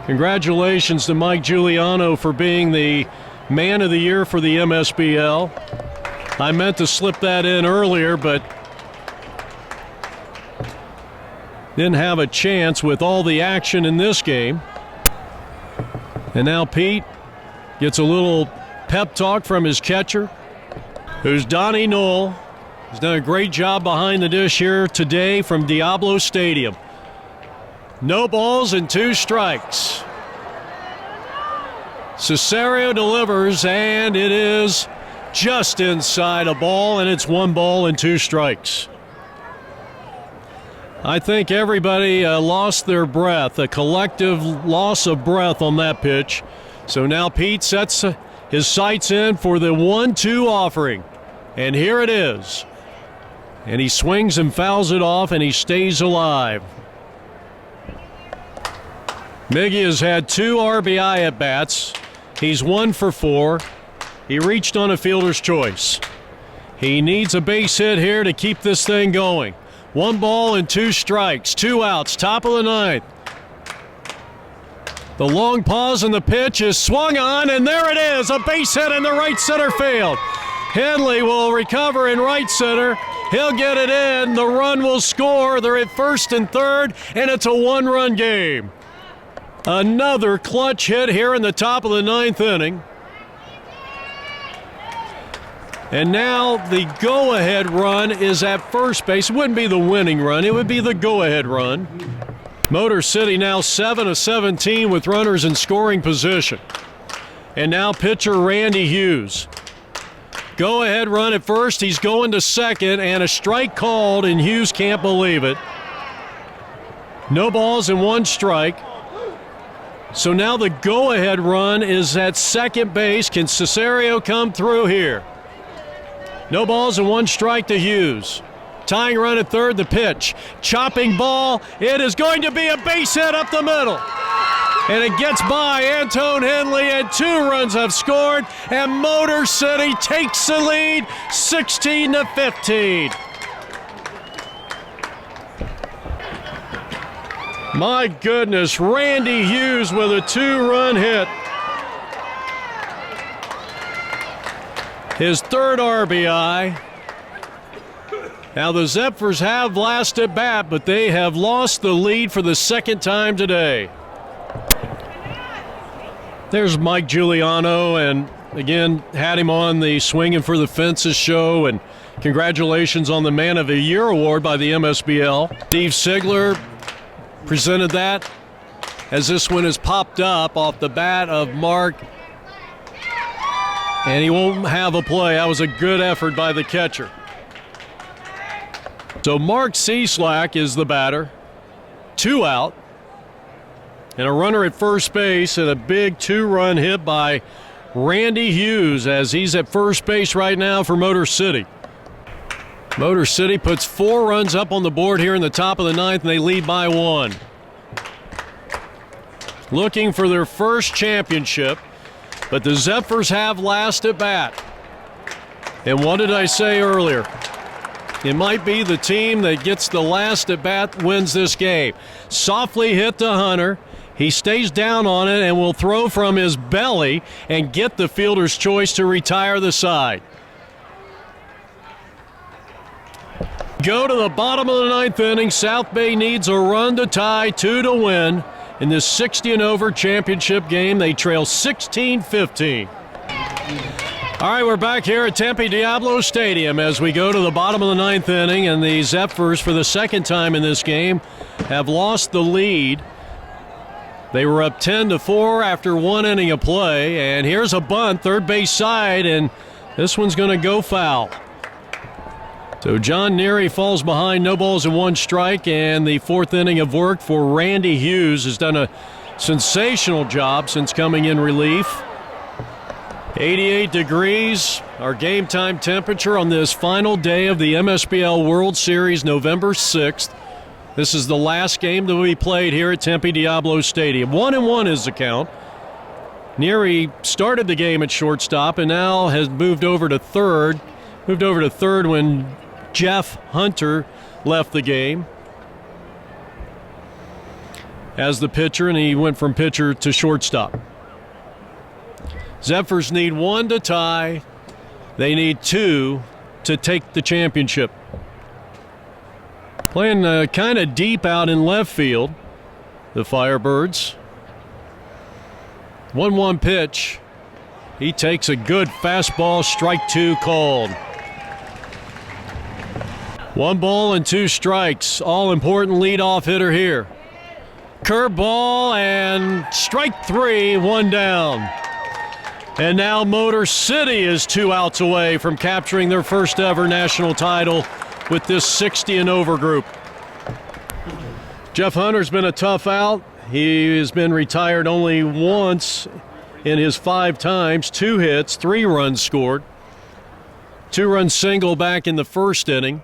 Congratulations to Mike Giuliano for being the man of the year for the MSBL. I meant to slip that in earlier, but didn't have a chance with all the action in this game. And now Pete gets a little pep talk from his catcher, who's Donnie Knoll. He's done a great job behind the dish here today from Diablo Stadium. No balls and 2 strikes. Cesario delivers, and it is just inside a ball, and it's 1 ball and 2 strikes. I think everybody lost their breath, a collective loss of breath on that pitch. So now Pete sets his sights in for the 1-2 offering. And here it is. And he swings and fouls it off, and he stays alive. Miggy has had 2 RBI at bats. He's 1 for 4. He reached on a fielder's choice. He needs a base hit here to keep this thing going. 1 ball and 2 strikes, 2 outs, top of the 9th. The long pause and the pitch is swung on, and there it is, a base hit in the right center field. Henley will recover in right center. He'll get it in. The run will score. They're at first and third, and it's a 1-run game. Another clutch hit here in the top of the 9th inning. And now the go-ahead run is at first base. It wouldn't be the winning run. It would be the go-ahead run. Motor City now 7 of 17 with runners in scoring position. And now pitcher Randy Hughes. Go-ahead run at first. He's going to second, and a strike called, and Hughes can't believe it. No balls and 1 strike. So now the go-ahead run is at second base. Can Cesario come through here? No balls and 1 strike to Hughes. Tying run at third, the pitch. Chopping ball. It is going to be a base hit up the middle. And it gets by Antone Henley, and 2 runs have scored, and Motor City takes the lead 16-15. My goodness, Randy Hughes with a 2-run hit. His 3rd RBI. Now the Zephyrs have last at bat, but they have lost the lead for the 2nd time today. There's Mike Giuliano, and again, had him on the Swinging for the Fences show, and congratulations on the Man of the Year award by the MSBL. Steve Sigler presented that as this one has popped up off the bat of Mark, and he won't have a play. That was a good effort by the catcher. So Mark Cieslak is the batter. 2 out. And a runner at first base, and a big 2-run hit by Randy Hughes as he's at first base right now for Motor City. Motor City puts 4 runs up on the board here in the top of the 9th, and they lead by 1. Looking for their first championship, but the Zephyrs have last at bat. And what did I say earlier? It might be the team that gets the last at bat wins this game. Softly hit to Hunter. He stays down on it and will throw from his belly and get the fielder's choice to retire the side. Go to the bottom of the 9th inning. South Bay needs a run to tie, 2 to win. In this 60 and over championship game, they trail 16-15. All right, we're back here at Tempe Diablo Stadium as we go to the bottom of the ninth inning, and the Zephyrs, for the second time in this game, have lost the lead. They were up 10-4 after one inning of play, and here's a bunt, third base side, and this one's going to go foul. So John Neary falls behind, no balls and one strike, and the fourth inning of work for Randy Hughes has done a sensational job since coming in relief. 88 degrees, our game time temperature on this final day of the MSBL World Series, November 6th. This is the last game that will be played here at Tempe Diablo Stadium. 1-1 is the count. Neary started the game at shortstop and now has moved over to third. Moved over to third when Jeff Hunter left the game as the pitcher, and he went from pitcher to shortstop. Zephyrs need one to tie. They need two to take the championship. Playing kind of deep out in left field, the Firebirds. 1-1 pitch. He takes a good fastball, strike two called. 1 ball and 2 strikes. All important leadoff hitter here. Curveball and strike 3, 1 down. And now Motor City is 2 outs away from capturing their first ever national title with this 60 and over group. Jeff Hunter's been a tough out. He has been retired only once in his 5 times, 2 hits, 3 runs scored. 2-run single back in the first inning.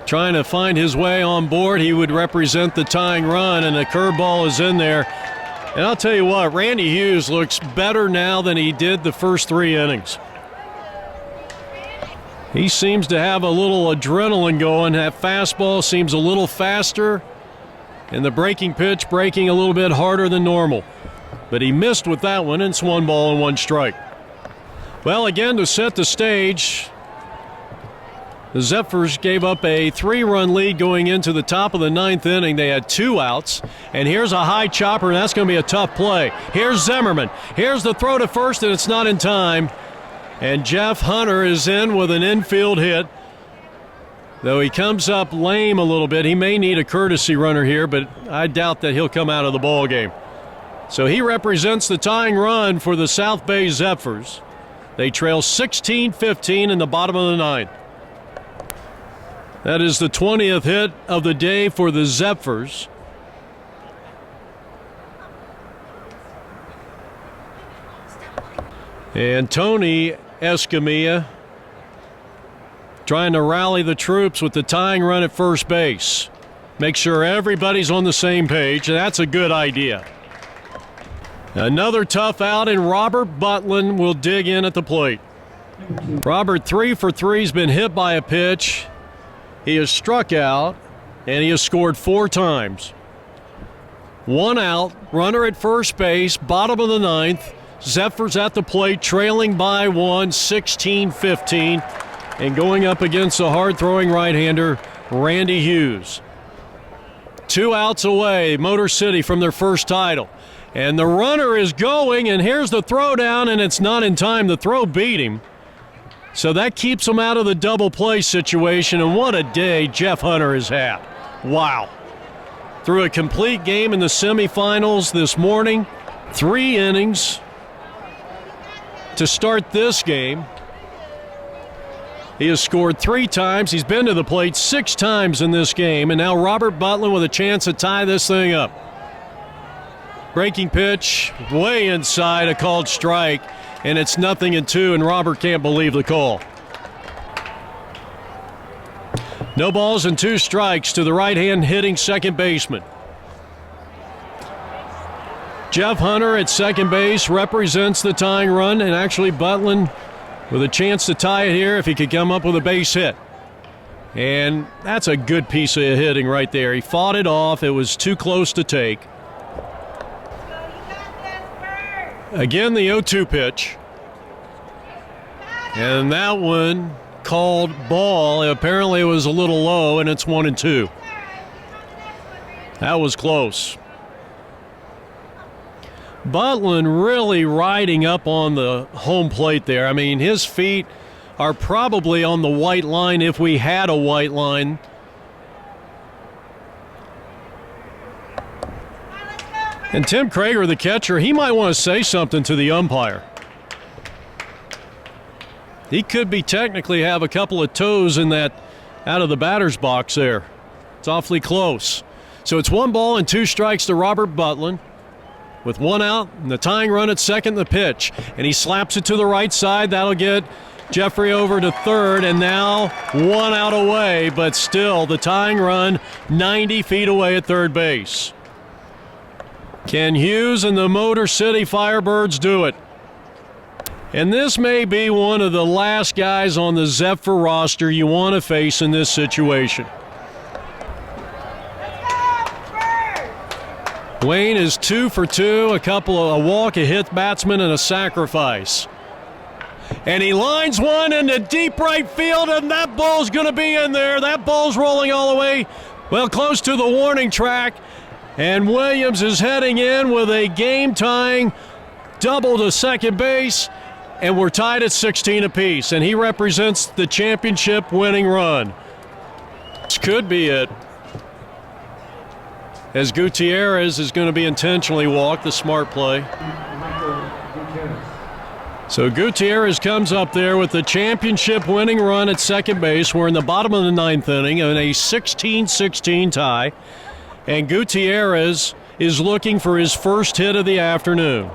Trying to find his way on board. He would represent the tying run, and the curveball is in there. And I'll tell you what, Randy Hughes looks better now than he did the first 3 innings. He seems to have a little adrenaline going. That fastball seems a little faster, and the breaking pitch breaking a little bit harder than normal. But he missed with that one, and it's 1 ball and 1 strike. Well, again, to set the stage, the Zephyrs gave up a 3-run lead going into the top of the 9th inning. They had 2 outs, and here's a high chopper, and that's going to be a tough play. Here's Zimmerman. Here's the throw to first, and it's not in time. And Jeff Hunter is in with an infield hit. Though he comes up lame a little bit, he may need a courtesy runner here, but I doubt that he'll come out of the ball game. So he represents the tying run for the South Bay Zephyrs. They trail 16-15 in the bottom of the 9th. That is the 20th hit of the day for the Zephyrs. And Tony Escamilla trying to rally the troops with the tying run at first base. Make sure everybody's on the same page. That's a good idea. Another tough out, and Robert Butlin will dig in at the plate. Robert, 3 for 3, has been hit by a pitch. He has struck out, and he has scored 4 times. 1 out, runner at first base, bottom of the 9th. Zephyrs at the plate, trailing by 1, 16-15, and going up against a hard-throwing right-hander, Randy Hughes. 2 outs away, Motor City from their first title. And the runner is going, and here's the throw down, and it's not in time. The throw beat him. So that keeps him out of the double play situation, and what a day Jeff Hunter has had. Wow. Through a complete game in the semifinals this morning, 3 innings to start this game. He has scored 3 times. He's been to the plate 6 times in this game, and now Robert Butlin with a chance to tie this thing up. Breaking pitch, way inside, a called strike. And it's 0-2, and Robert can't believe the call. No balls and 2 strikes to the right-hand hitting second baseman. Jeff Hunter at second base represents the tying run, and actually Butlin with a chance to tie it here if he could come up with a base hit. And that's a good piece of hitting right there. He fought it off. It was too close to take. Again, the 0-2 pitch. And that one called ball. Apparently it was a little low, and it's 1-2. That was close. Butlin really riding up on the home plate there. I mean, his feet are probably on the white line if we had a white line. And Tim Krager, the catcher, he might want to say something to the umpire. He could be technically have a couple of toes in that out of the batter's box there. It's awfully close. So it's 1 ball and 2 strikes to Robert Butlin with 1 out and the tying run at second, the pitch. And he slaps it to the right side. That'll get Jeffrey over to third, and now 1 out away, but still the tying run 90 feet away at third base. Can Hughes and the Motor City Firebirds do it? And this may be one of the last guys on the Zephyr roster you want to face in this situation. Wayne is 2 for 2, a walk, a hit batsman, and a sacrifice. And he lines one into deep right field, and that ball's going to be in there. That ball's rolling all the way, well, close to the warning track. And Williams is heading in with a game-tying double to second base, and we're tied at 16 apiece. And he represents the championship-winning run. This could be it, as Gutierrez is going to be intentionally walked, the smart play. So Gutierrez comes up there with the championship-winning run at second base. We're in the bottom of the 9th inning in a 16-16 tie. And Gutierrez is looking for his first hit of the afternoon.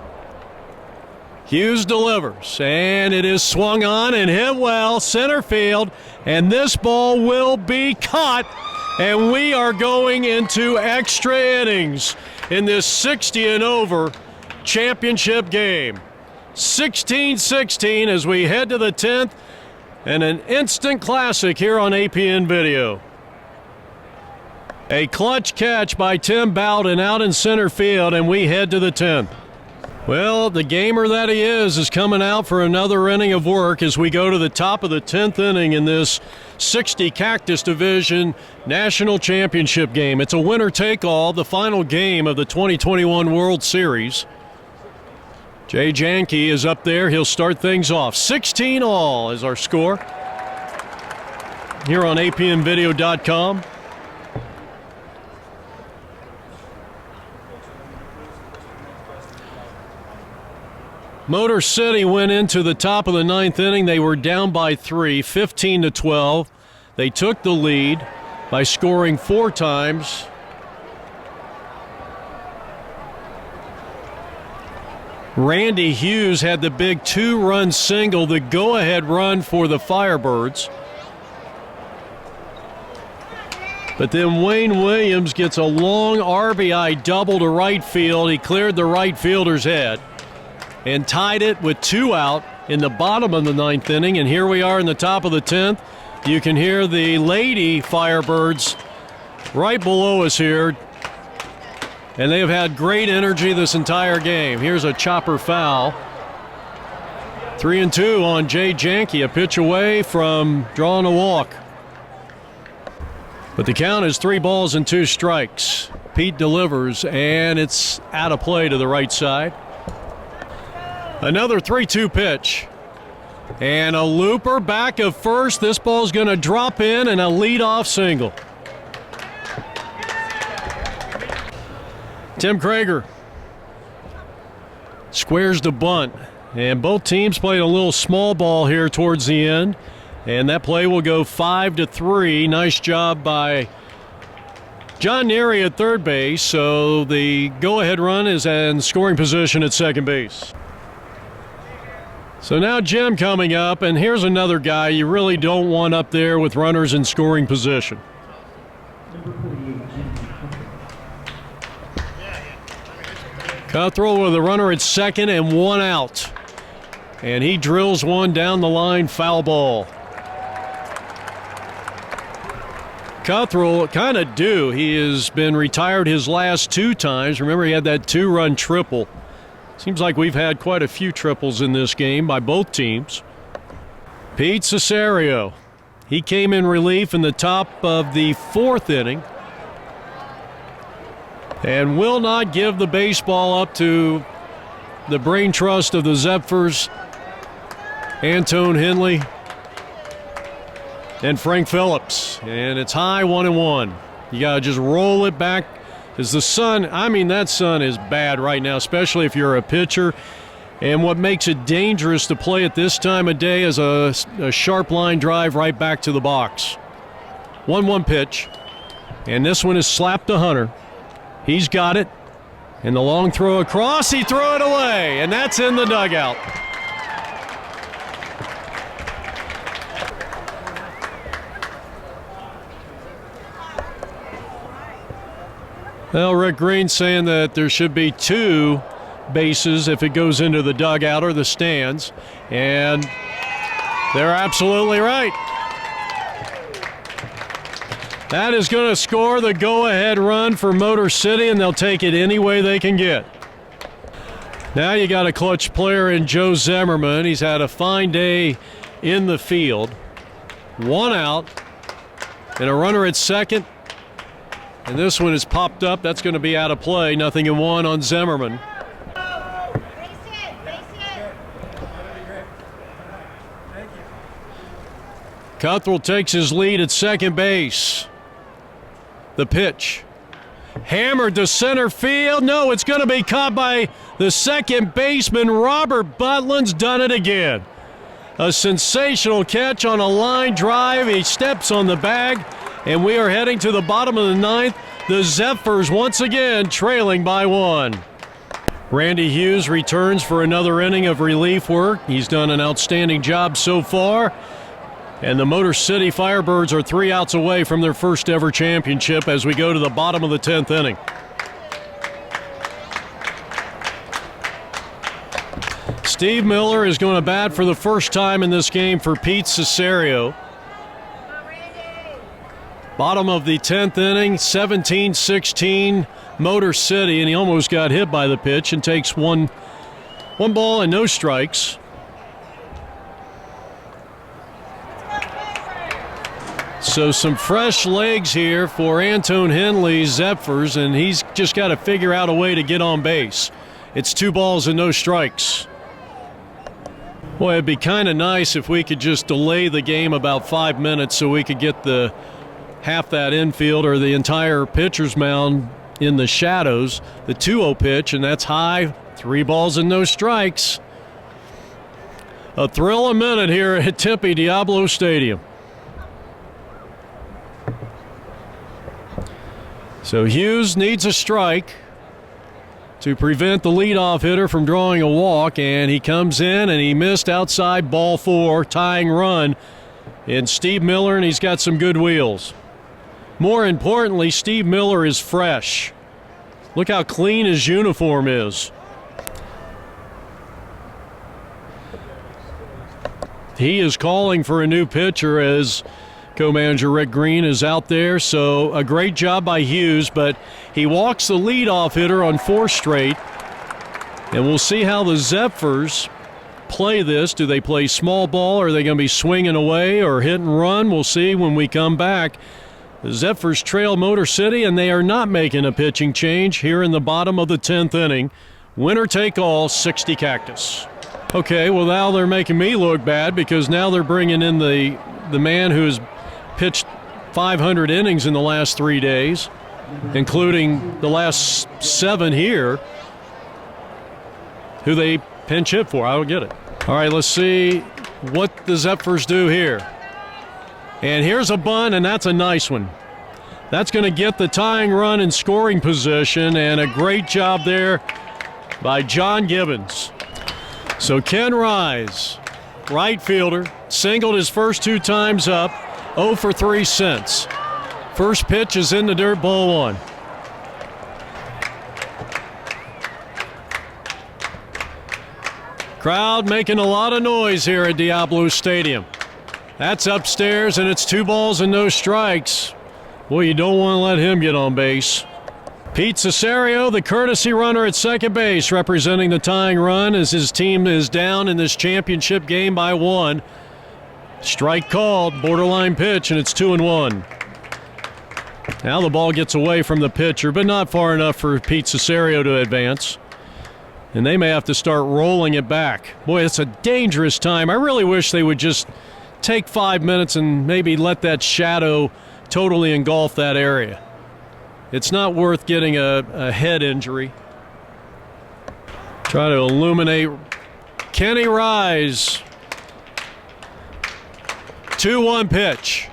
Hughes delivers, and it is swung on and hit well, center field, and this ball will be caught, and we are going into extra innings in this 60 and over championship game. 16-16 as we head to the 10th, and an instant classic here on APN Video. A clutch catch by Tim Bowden out in center field, and we head to the 10th. Well, the gamer that he is coming out for another inning of work as we go to the top of the 10th inning in this 60 Cactus Division National Championship game. It's a winner-take-all, the final game of the 2021 World Series. Jay Janke is up there. He'll start things off. 16-all is our score here on APNvideo.com. Motor City went into the top of the 9th inning. They were down by 3, 15-12. They took the lead by scoring 4 times. Randy Hughes had the big 2-run single, the go-ahead run for the Firebirds. But then Wayne Williams gets a long RBI double to right field. He cleared the right fielder's head and tied it with 2 out in the bottom of the 9th inning. And here we are in the top of the 10th. You can hear the Lady Firebirds right below us here. And they have had great energy this entire game. Here's a chopper foul. 3-2 on Jay Janke, a pitch away from drawing a walk. But the count is 3 balls and 2 strikes. Pete delivers, and it's out of play to the right side. Another 3-2 pitch. And a looper back of first. This ball's going to drop in, and a leadoff single. Tim Krager squares the bunt. And both teams played a little small ball here towards the end. And that play will go 5-3. Nice job by John Neary at third base. So the go-ahead run is in scoring position at second base. So now Jim coming up, and here's another guy you really don't want up there with runners in scoring position. Cuthrell with a runner at second and 1 out. And he drills one down the line, foul ball. Cuthrell kind of due. He has been retired his last 2 times. Remember, he had that 2-run triple. Seems like we've had quite a few triples in this game by both teams. Pete Cesario. He came in relief in the top of the 4th inning and will not give the baseball up to the brain trust of the Zephyrs, Antone Henley and Frank Phillips. And it's high 1-1. You got to just roll it back. As the sun, that sun is bad right now, especially if you're a pitcher. And what makes it dangerous to play at this time of day is a sharp line drive right back to the box. 1-1 pitch. And this one is slapped to Hunter. He's got it. And the long throw across, he threw it away. And that's in the dugout. Well, Rick Green saying that there should be 2 bases if it goes into the dugout or the stands. And they're absolutely right. That is going to score the go-ahead run for Motor City, and they'll take it any way they can get. Now you got a clutch player in Joe Zimmerman. He's had a fine day in the field. 1 out and a runner at second. And this one is popped up. That's going to be out of play. 0-1 on Zimmerman. Cuthrell takes his lead at second base. The pitch. Hammered to center field. No, it's going to be caught by the second baseman. Robert Butlin's done it again. A sensational catch on a line drive. He steps on the bag, and we are heading to the bottom of the 9th. The Zephyrs once again trailing by 1. Randy Hughes returns for another inning of relief work. He's done an outstanding job so far. And the Motor City Firebirds are 3 outs away from their first ever championship as we go to the bottom of the 10th inning. Steve Miller is going to bat for the first time in this game for Pete Cesario. Bottom of the 10th inning, 17-16 Motor City, and he almost got hit by the pitch and takes one ball and no strikes. So some fresh legs here for Antone Henley's Zephyrs, and he's just got to figure out a way to get on base. It's 2 balls and no strikes. Boy, it'd be kind of nice if we could just delay the game about 5 minutes so we could get the half that infield or the entire pitcher's mound in the shadows. The 2-0 pitch, and that's high. 3 balls and no strikes. A thrill a minute here at Tempe Diablo Stadium. So Hughes needs a strike to prevent the leadoff hitter from drawing a walk, and he comes in and he missed outside ball 4, tying run in Steve Miller, and he's got some good wheels. More importantly, Steve Miller is fresh. Look how clean his uniform is. He is calling for a new pitcher as co-manager Rick Green is out there, so a great job by Hughes, but he walks the leadoff hitter on 4 straight, and we'll see how the Zephyrs play this. Do they play small ball? Are they going to be swinging away or hit and run? We'll see when we come back. The Zephyrs trail Motor City, and they are not making a pitching change here in the bottom of the 10th inning. Winner take all, 60 Cactus. Okay, well now they're making me look bad because now they're bringing in the man who's pitched 500 innings in the last 3 days, including the last 7 here, who they pinch hit for. I don't get it. All right, let's see what the Zephyrs do here. And here's a bunt, and that's a nice one. That's going to get the tying run in scoring position, and a great job there by John Gibbons. So Ken Rise, right fielder, singled his first 2 times up, 0 for 3 since. First pitch is in the dirt, ball 1. Crowd making a lot of noise here at Diablo Stadium. That's upstairs, and it's 2 balls and no strikes. Well, you don't want to let him get on base. Pete Cesario, the courtesy runner at second base, representing the tying run as his team is down in this championship game by 1. Strike called, borderline pitch, and it's 2-1. Now the ball gets away from the pitcher, but not far enough for Pete Cesario to advance. And they may have to start rolling it back. Boy, it's a dangerous time. I really wish they would just take 5 minutes and maybe let that shadow totally engulf that area. It's not worth getting a head injury. Try to illuminate Kenny Rise. 2-1 pitch.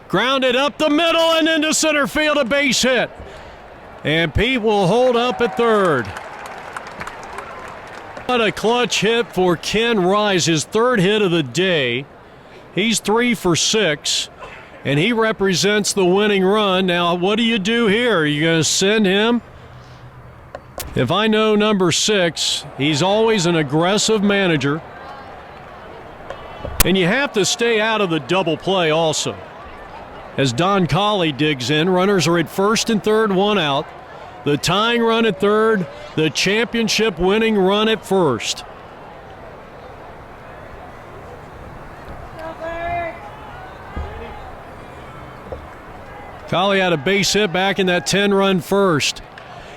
Grounded up the middle and into center field, a base hit. And Pete will hold up at third. What a clutch hit for Ken Rise, his third hit of the day. He's 3 for 6, and he represents the winning run. Now, what do you do here? Are you going to send him? If I know number 6, he's always an aggressive manager. And you have to stay out of the double play also. As Don Colley digs in, runners are at first and third, 1 out. The tying run at third, the championship winning run at first. Colley had a base hit back in that 10-run first.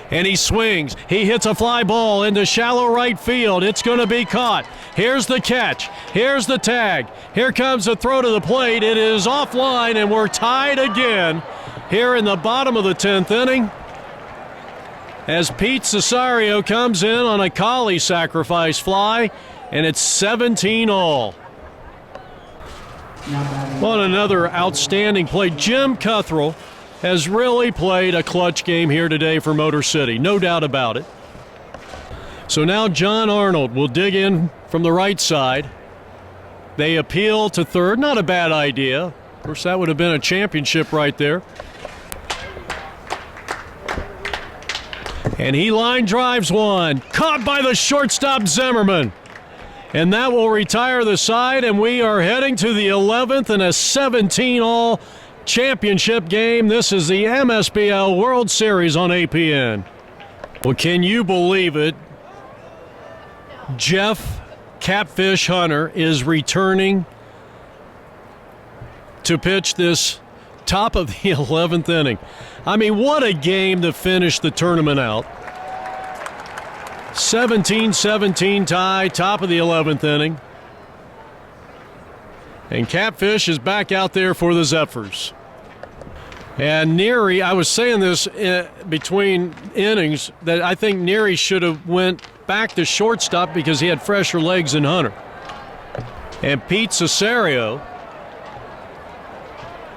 And he swings. He hits a fly ball into shallow right field. It's going to be caught. Here's the catch. Here's the tag. Here comes the throw to the plate. It is offline, and we're tied again here in the bottom of the 10th inning, as Pete Cesario comes in on a Colley sacrifice fly, and it's 17 all. What another outstanding play. Jim Cuthrell has really played a clutch game here today for Motor City, no doubt about it. So now John Arnold will dig in from the right side. They appeal to third. Not a bad idea. Of course, that would have been a championship right there. And he line drives one. Caught by the shortstop Zimmerman. And that will retire the side, and we are heading to the 11th in a 17-all championship game. This is the MSBL World Series on APN. Well, can you believe it? Jeff Catfish Hunter is returning to pitch this top of the 11th inning. I mean, what a game to finish the tournament out. 17-17 tie, top of the 11th inning. And Catfish is back out there for the Zephyrs. And Neary, I was saying this between innings, that I think Neary should have went back to shortstop because he had fresher legs than Hunter. And Pete Cesario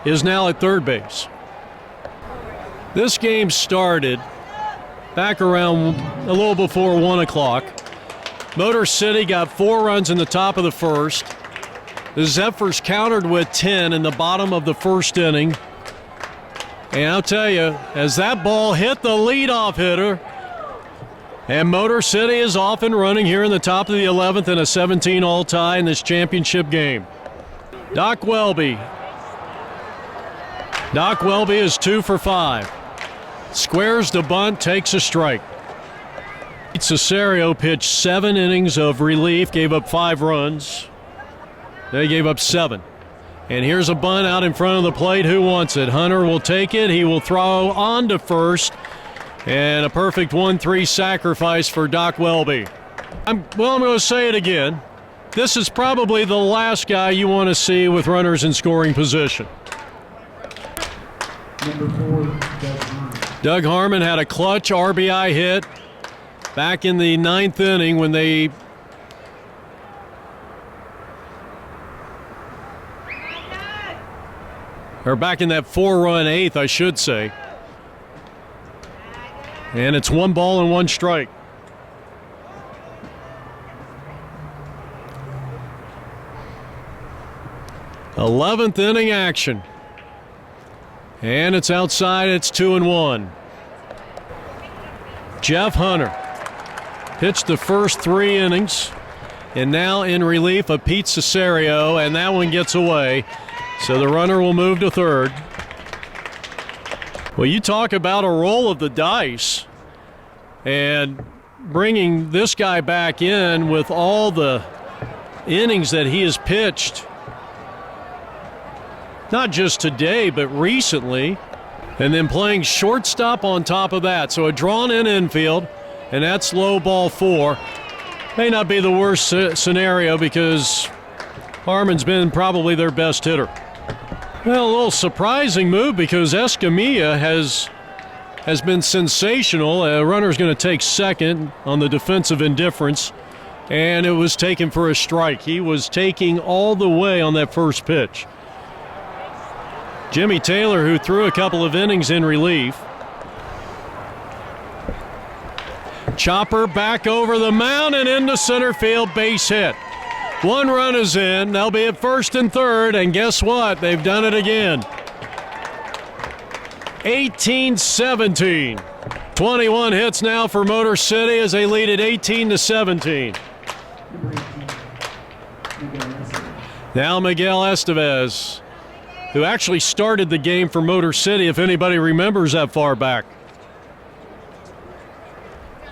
is now at third base. This game started back around a little before 1 o'clock. Motor City got 4 runs in the top of the first. The Zephyrs countered with 10 in the bottom of the first inning. And I'll tell you, as that ball hit the leadoff hitter, and Motor City is off and running here in the top of the 11th in a 17-all tie in this championship game. Doc Welby. Doc Welby is 2 for 5. Squares the bunt, takes a strike. Cesario pitched 7 innings of relief, gave up 5 runs. They gave up 7. And here's a bunt out in front of the plate. Who wants it? Hunter will take it. He will throw on to first. And a perfect 1-3 sacrifice for Doc Welby. I'm going to say it again. This is probably the last guy you want to see with runners in scoring position. Number 4, Doug Harmon. Doug Harmon had a clutch RBI hit back in the 9th inning when they or back in that 4-run 8th, I should say. And it's 1 ball and 1 strike. Eleventh inning action. And it's outside, it's 2-1. Jeff Hunter pitched the first 3 innings, and now in relief of Pete Cesario, and that one gets away. So the runner will move to third. Well, you talk about a roll of the dice, and bringing this guy back in with all the innings that he has pitched, not just today, but recently, and then playing shortstop on top of that. So a drawn-in infield, and that's low ball 4. May not be the worst scenario because Harmon's been probably their best hitter. Well, a little surprising move because Escamilla has been sensational. A runner's going to take second on the defensive indifference, and it was taken for a strike. He was taking all the way on that first pitch. Jimmy Taylor, who threw a couple of innings in relief. Chopper back over the mound and into center field, base hit. 1 run is in. They'll be at first and third, and guess what? They've done it again. 18-17. 21 hits now for Motor City as they lead at 18-17. Now Miguel Estevez, who actually started the game for Motor City, if anybody remembers that far back.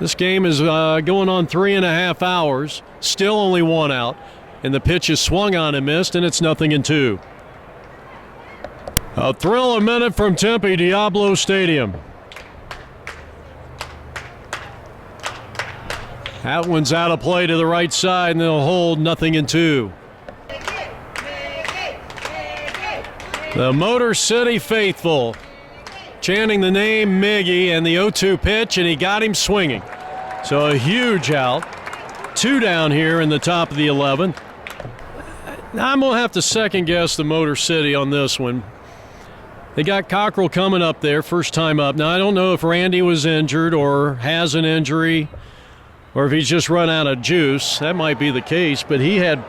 This game is going on 3.5 hours, still only 1 out, and the pitch is swung on and missed, and it's 0-2. A thrill a minute from Tempe Diablo Stadium. That one's out of play to the right side, and they'll hold 0-2. The Motor City faithful chanting the name Miggy and the 0-2 pitch, and he got him swinging. So a huge out. 2 down here in the top of the 11th. I'm going to have to second guess the Motor City on this one. They got Cockrell coming up there, first time up. Now, I don't know if Randy was injured or has an injury or if he's just run out of juice. That might be the case, but he had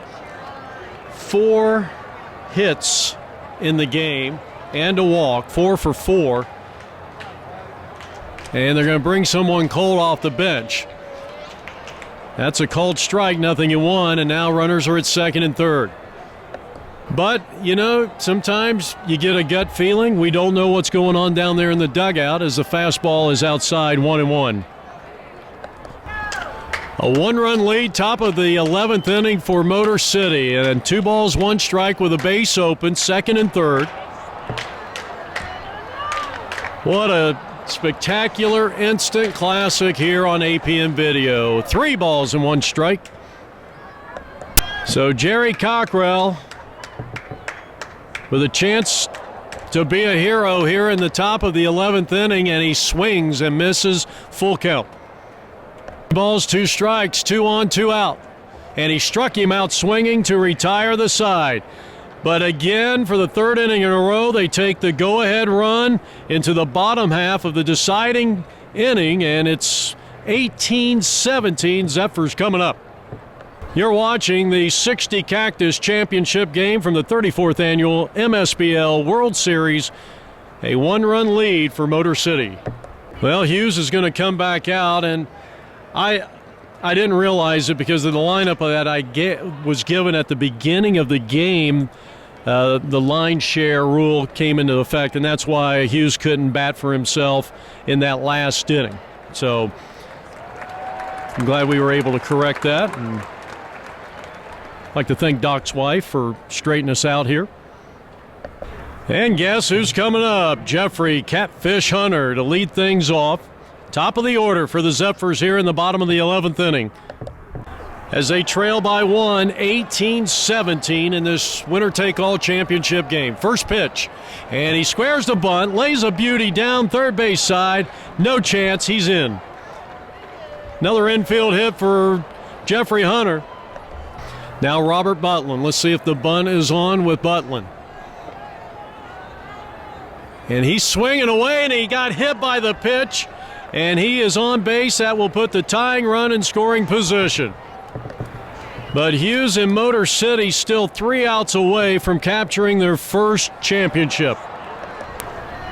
4 hits in the game and a walk, 4 for 4. And they're going to bring someone cold off the bench. That's a called strike, 0-1, and now runners are at second and third. But, you know, sometimes you get a gut feeling. We don't know what's going on down there in the dugout as the fastball is outside, 1-1. A 1-run lead, top of the 11th inning for Motor City, and 2 balls, 1 strike with a base open, second and third. What a spectacular instant classic here on APM Video. 3 balls and 1 strike. So Jerry Cockrell with a chance to be a hero here in the top of the 11th inning, and he swings and misses, full count. 3 balls, 2 strikes, 2 on, 2 out. And he struck him out swinging to retire the side. But again, for the 3rd inning in a row, they take the go-ahead run into the bottom half of the deciding inning, and it's 18-17. Zephyrs coming up. You're watching the 60 Cactus Championship game from the 34th Annual MSBL World Series. A 1-run lead for Motor City. Well, Hughes is going to come back out, and I didn't realize it because of the lineup that I was given at the beginning of the game. The line share rule came into effect, and that's why Hughes couldn't bat for himself in that last inning. So I'm glad we were able to correct that. And I'd like to thank Doc's wife for straightening us out here. And guess who's coming up? Jeffrey Catfish Hunter to lead things off. Top of the order for the Zephyrs here in the bottom of the 11th inning, as they trail by 1, 18-17 in this winner-take-all championship game. First pitch, and he squares the bunt, lays a beauty down third base side. No chance, he's in. Another infield hit for Jeffrey Hunter. Now Robert Butlin. Let's see if the bunt is on with Butlin. And he's swinging away, and he got hit by the pitch, and he is on base. That will put the tying run in scoring position. But Hughes and Motor City still 3 outs away from capturing their first championship.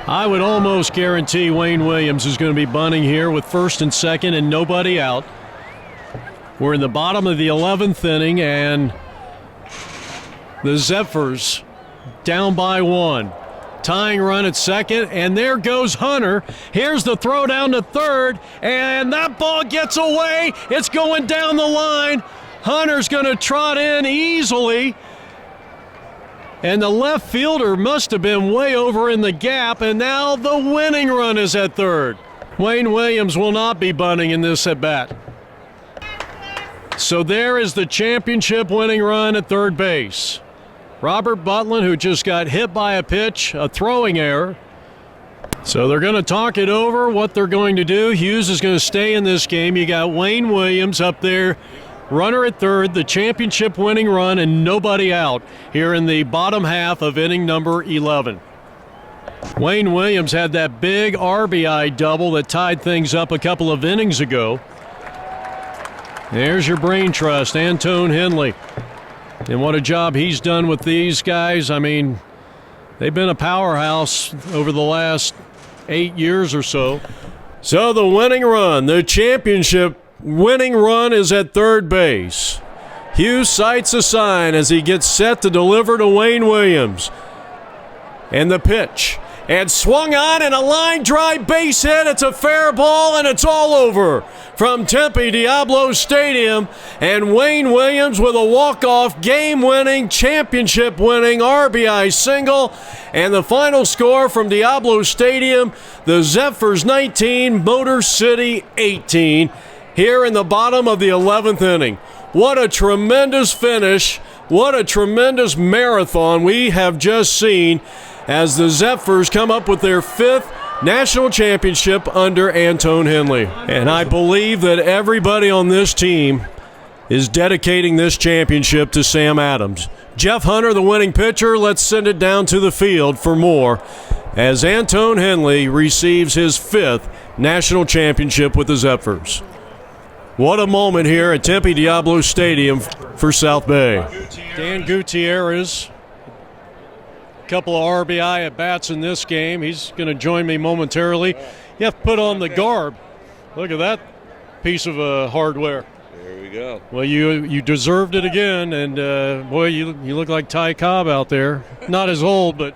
I would almost guarantee Wayne Williams is going to be bunting here with first and second and nobody out. We're in the bottom of the 11th inning, and the Zephyrs down by 1. Tying run at second, and there goes Hunter. Here's the throw down to third, and that ball gets away. It's going down the line. Hunter's going to trot in easily, and the left fielder must have been way over in the gap, and now the winning run is at third. Wayne Williams will not be bunting in this at bat. So there is the championship winning run at third base. Robert Butlin, who just got hit by a pitch, a throwing error. So they're going to talk it over, what they're going to do. Hughes is going to stay in this game. You got Wayne Williams up there, runner at third, the championship winning run, and nobody out here in the bottom half of inning number 11. Wayne Williams had that big RBI double that tied things up a couple of innings ago. There's your brain trust, Antone Henley. And what a job he's done with these guys. I mean, they've been a powerhouse over the last 8 years or so. So the winning run, the championship winning run, is at third base. Hughes sights a sign as he gets set to deliver to Wayne Williams. And the pitch. And swung on, and a line drive base hit. It's a fair ball, and it's all over from Tempe Diablo Stadium. And Wayne Williams with a walk-off, game-winning, championship-winning RBI single. And the final score from Diablo Stadium, the Zephyrs 19, Motor City 18, here in the bottom of the 11th inning. What a tremendous finish. What a tremendous marathon we have just seen as the Zephyrs come up with their 5th national championship under Antone Henley. And I believe that everybody on this team is dedicating this championship to Sam Adams. Jeff Hunter, the winning pitcher, let's send it down to the field for more as Antone Henley receives his 5th national championship with the Zephyrs. What a moment here at Tempe Diablo Stadium for South Bay. Dan Gutierrez, a couple of RBI at bats in this game. He's going to join me momentarily. You have to put on the garb. Look at that piece of hardware. There we go. Well, you deserved it again, and boy, you look like Ty Cobb out there. Not as old, but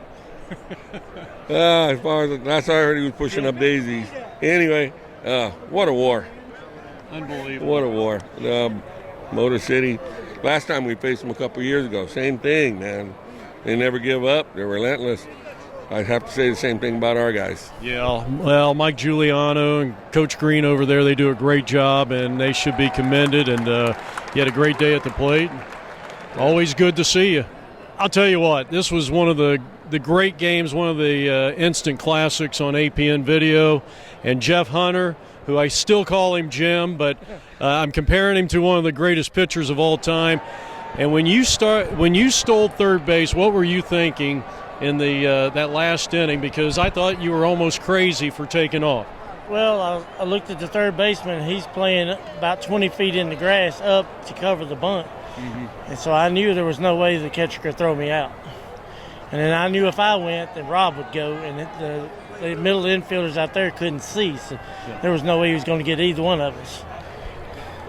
As far as last I heard, he was pushing up daisies. Anyway, what a war! unbelievable. What a war! Motor City. Last time we faced them a couple years ago, same thing, man. They never give up. They're relentless. I'd have to say the same thing about our guys. Yeah, well, Mike Giuliano and Coach Green over there, they do a great job, and they should be commended. And you had a great day at the plate. Always good to see you. I'll tell you what, this was one of the great games, one of the instant classics on APN video. And Jeff Hunter, who I still call him Jim, but I'm comparing him to one of the greatest pitchers of all time. And when you stole third base, what were you thinking in that last inning? Because I thought you were almost crazy for taking off. Well, I looked at the third baseman. He's playing about 20 feet in the grass up to cover the bunt. Mm-hmm. And so I knew there was no way the catcher could throw me out. And then I knew if I went, then Rob would go. And the middle infielders out there couldn't see. So there was no way he was going to get either one of us.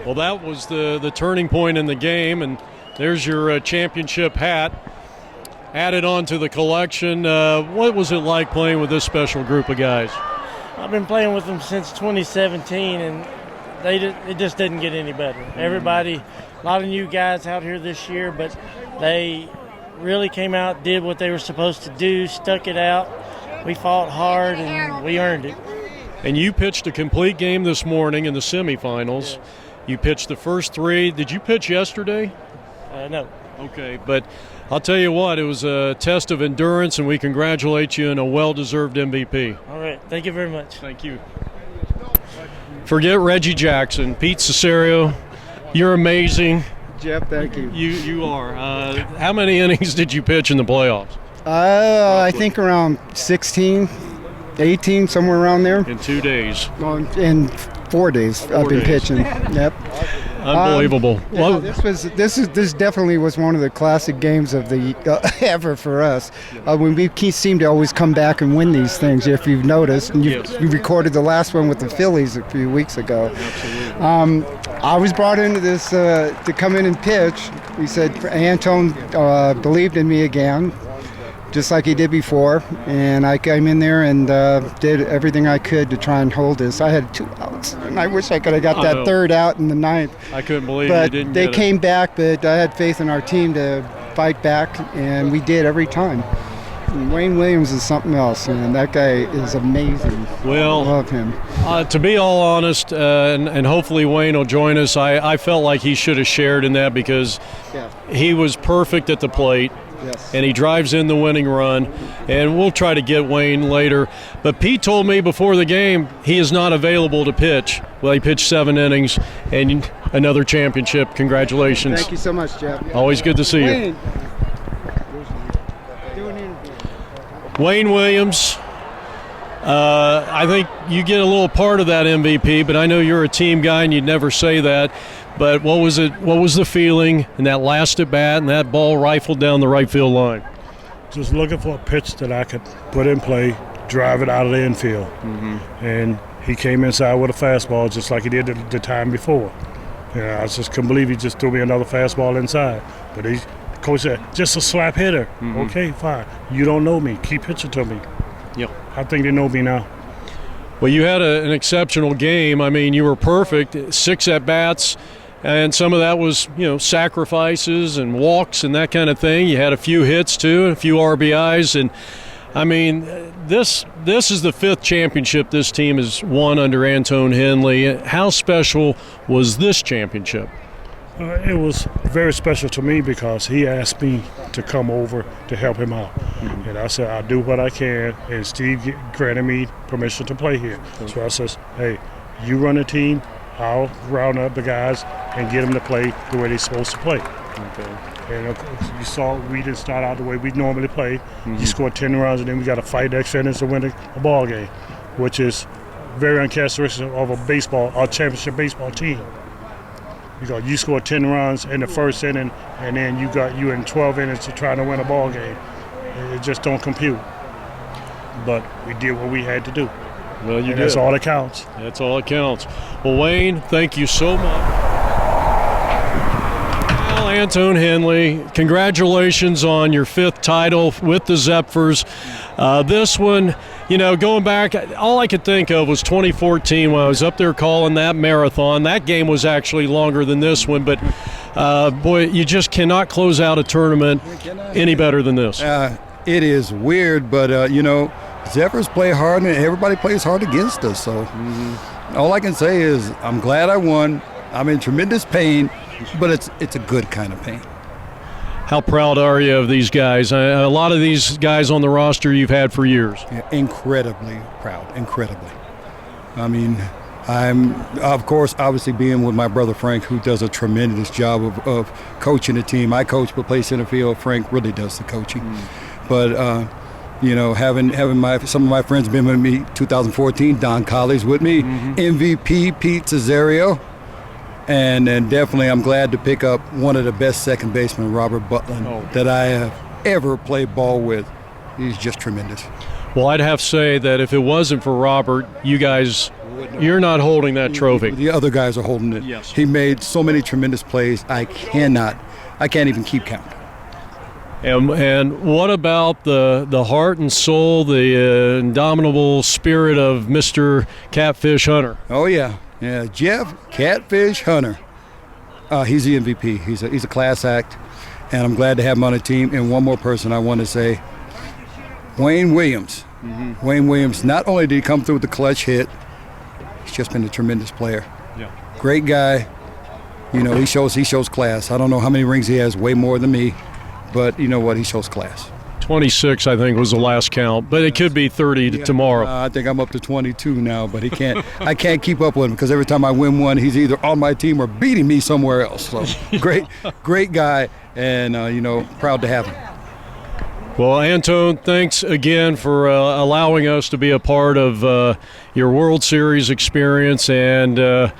Well, that was the turning point in the game. And there's your championship hat added on to the collection. What was it like playing with this special group of guys? I've been playing with them since 2017, and it just didn't get any better. Everybody, a lot of new guys out here this year, but they really came out, did what they were supposed to do, stuck it out. We fought hard, and we earned it. And you pitched a complete game this morning in the semifinals. You pitched the first three. Did you pitch yesterday? No. Okay, but I'll tell you what, it was a test of endurance, and we congratulate you on a well-deserved MVP. All right. Thank you very much. Thank you. Forget Reggie Jackson. Pete Cesario, you're amazing. Jeff, thank you. You are. How many innings did you pitch in the playoffs? I think around 16, 18, somewhere around there. In 2 days. In 4 days, I've been pitching. Yep. Unbelievable. Yeah, this definitely was one of the classic games of the ever for us. When we seem to always come back and win these things, if you've noticed, and you recorded the last one with the Phillies a few weeks ago. I was brought into this to come in and pitch. He said Antone believed in me again, just like he did before, and I came in there and did everything I could to try and hold this. I had 2 outs, and I wish I could have got that third out in the 9th. I couldn't believe but you didn't they get came back, but I had faith in our team to fight back, and we did every time. Wayne Williams is something else, man. That guy is amazing. Well, I love him. To be all honest, and hopefully Wayne will join us, I felt like he should have shared in that because he was perfect at the plate. Yes. And he drives in the winning run, and we'll try to get Wayne later. But Pete told me before the game he is not available to pitch. Well, he pitched 7 innings, and another championship. Congratulations. Thank you so much, Jeff. Always good to see you. Wayne Williams, I think you get a little part of that MVP, but I know you're a team guy and you'd never say that. But what was it? What was the feeling in that last at bat and that ball rifled down the right field line? Just looking for a pitch that I could put in play, drive it out of the infield. And he came inside with a fastball just like he did the time before. I just couldn't believe he just threw me another fastball inside. But the coach said, just a slap hitter. Okay, fine. You don't know me. Keep pitching to me. Yep. I think they know me now. Well, you had an exceptional game. I mean, you were perfect. 6 at-bats. And some of that was, sacrifices and walks and that kind of thing. You had a few hits, too, and a few RBIs. And, I mean, this is the 5th championship this team has won under Antone Henley. How special was this championship? It was very special to me because he asked me to come over to help him out. And I said, I'll do what I can. And Steve granted me permission to play here. So I says, hey, you run the team. I'll round up the guys and get them to play the way they're supposed to play. Okay. And you saw we didn't start out the way we normally play. You scored 10 runs, and then we got to fight extra innings to win a ball game, which is very uncharacteristic of a championship baseball team. Because you scored 10 runs in the first inning, and then you in 12 innings to try to win a ball game. It just don't compute. But we did what we had to do. Well, you did. That's all that counts. That's all that counts. Well, Wayne, thank you so much. Well, Antone Henley, congratulations on your 5th title with the Zephyrs. This one, going back, all I could think of was 2014 when I was up there calling that marathon. That game was actually longer than this one, but boy, you just cannot close out a tournament any better than this. It is weird, but Zephyrs play hard and everybody plays hard against us. So all I can say is I'm glad I won. I'm in tremendous pain, but it's a good kind of pain. How proud are you of these guys? A lot of these guys on the roster you've had for years. Yeah, incredibly proud, incredibly. I mean, I'm, of course, obviously being with my brother Frank, who does a tremendous job of coaching the team. I coach but play center field. Frank really does the coaching. But, having some of my friends been with me 2014, Don Colley's with me, MVP Pete Cesario. And definitely I'm glad to pick up one of the best second basemen, Robert Butland, that I have ever played ball with. He's just tremendous. Well, I'd have to say that if it wasn't for Robert, you're not holding that trophy. The other guys are holding it. Yes. He made so many tremendous plays, I can't even keep count. And what about the heart and soul, the indomitable spirit of Mr. Catfish Hunter? Oh, yeah. Yeah, Jeff Catfish Hunter. He's the MVP. He's a class act, and I'm glad to have him on the team. And one more person I want to say, Wayne Williams. Wayne Williams, not only did he come through with the clutch hit, he's just been a tremendous player. Yeah. Great guy. He shows class. I don't know how many rings he has, way more than me, but you know what? He shows class. 26, I think, was the last count, but it could be 30 tomorrow. I think I'm up to 22 now, but I can't keep up with him because every time I win one, he's either on my team or beating me somewhere else. So great guy, and proud to have him. Well, Antone, thanks again for allowing us to be a part of your World Series experience, and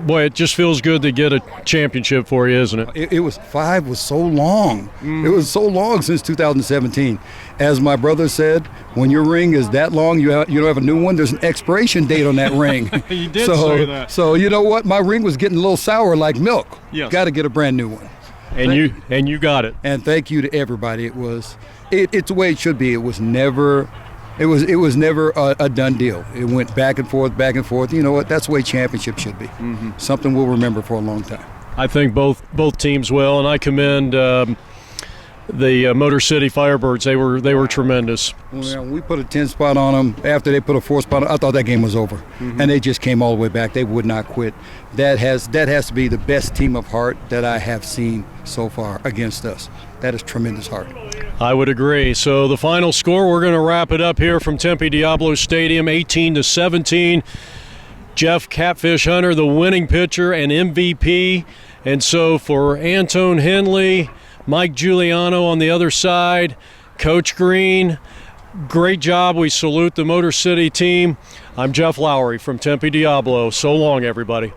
boy, it just feels good to get a championship for you, isn't it? It was 5 was so long. It was so long since 2017. As my brother said, when your ring is that long, you don't have a new one. There's an expiration date on that ring. You did say that. So you know what? My ring was getting a little sour like milk. Yes. Got to get a brand new one. And you got it. And thank you to everybody. It's the way it should be. It was never a done deal. It went back and forth, back and forth. You know what? That's the way championship should be. Something we'll remember for a long time. I think both teams will, and I commend the Motor City Firebirds. They were tremendous. Well, we put a 10 spot on them. After they put a 4 spot on, I thought that game was over. And they just came all the way back. They would not quit. That has to be the best team of heart that I have seen so far against us. That is tremendous heart. I would agree. So the final score, we're going to wrap it up here from Tempe Diablo Stadium, 18-17. Jeff Catfish Hunter, the winning pitcher and MVP. And so for Antone Henley, Mike Giuliano on the other side, Coach Green, great job. We salute the Motor City team. I'm Jeff Lowry from Tempe Diablo. So long, everybody.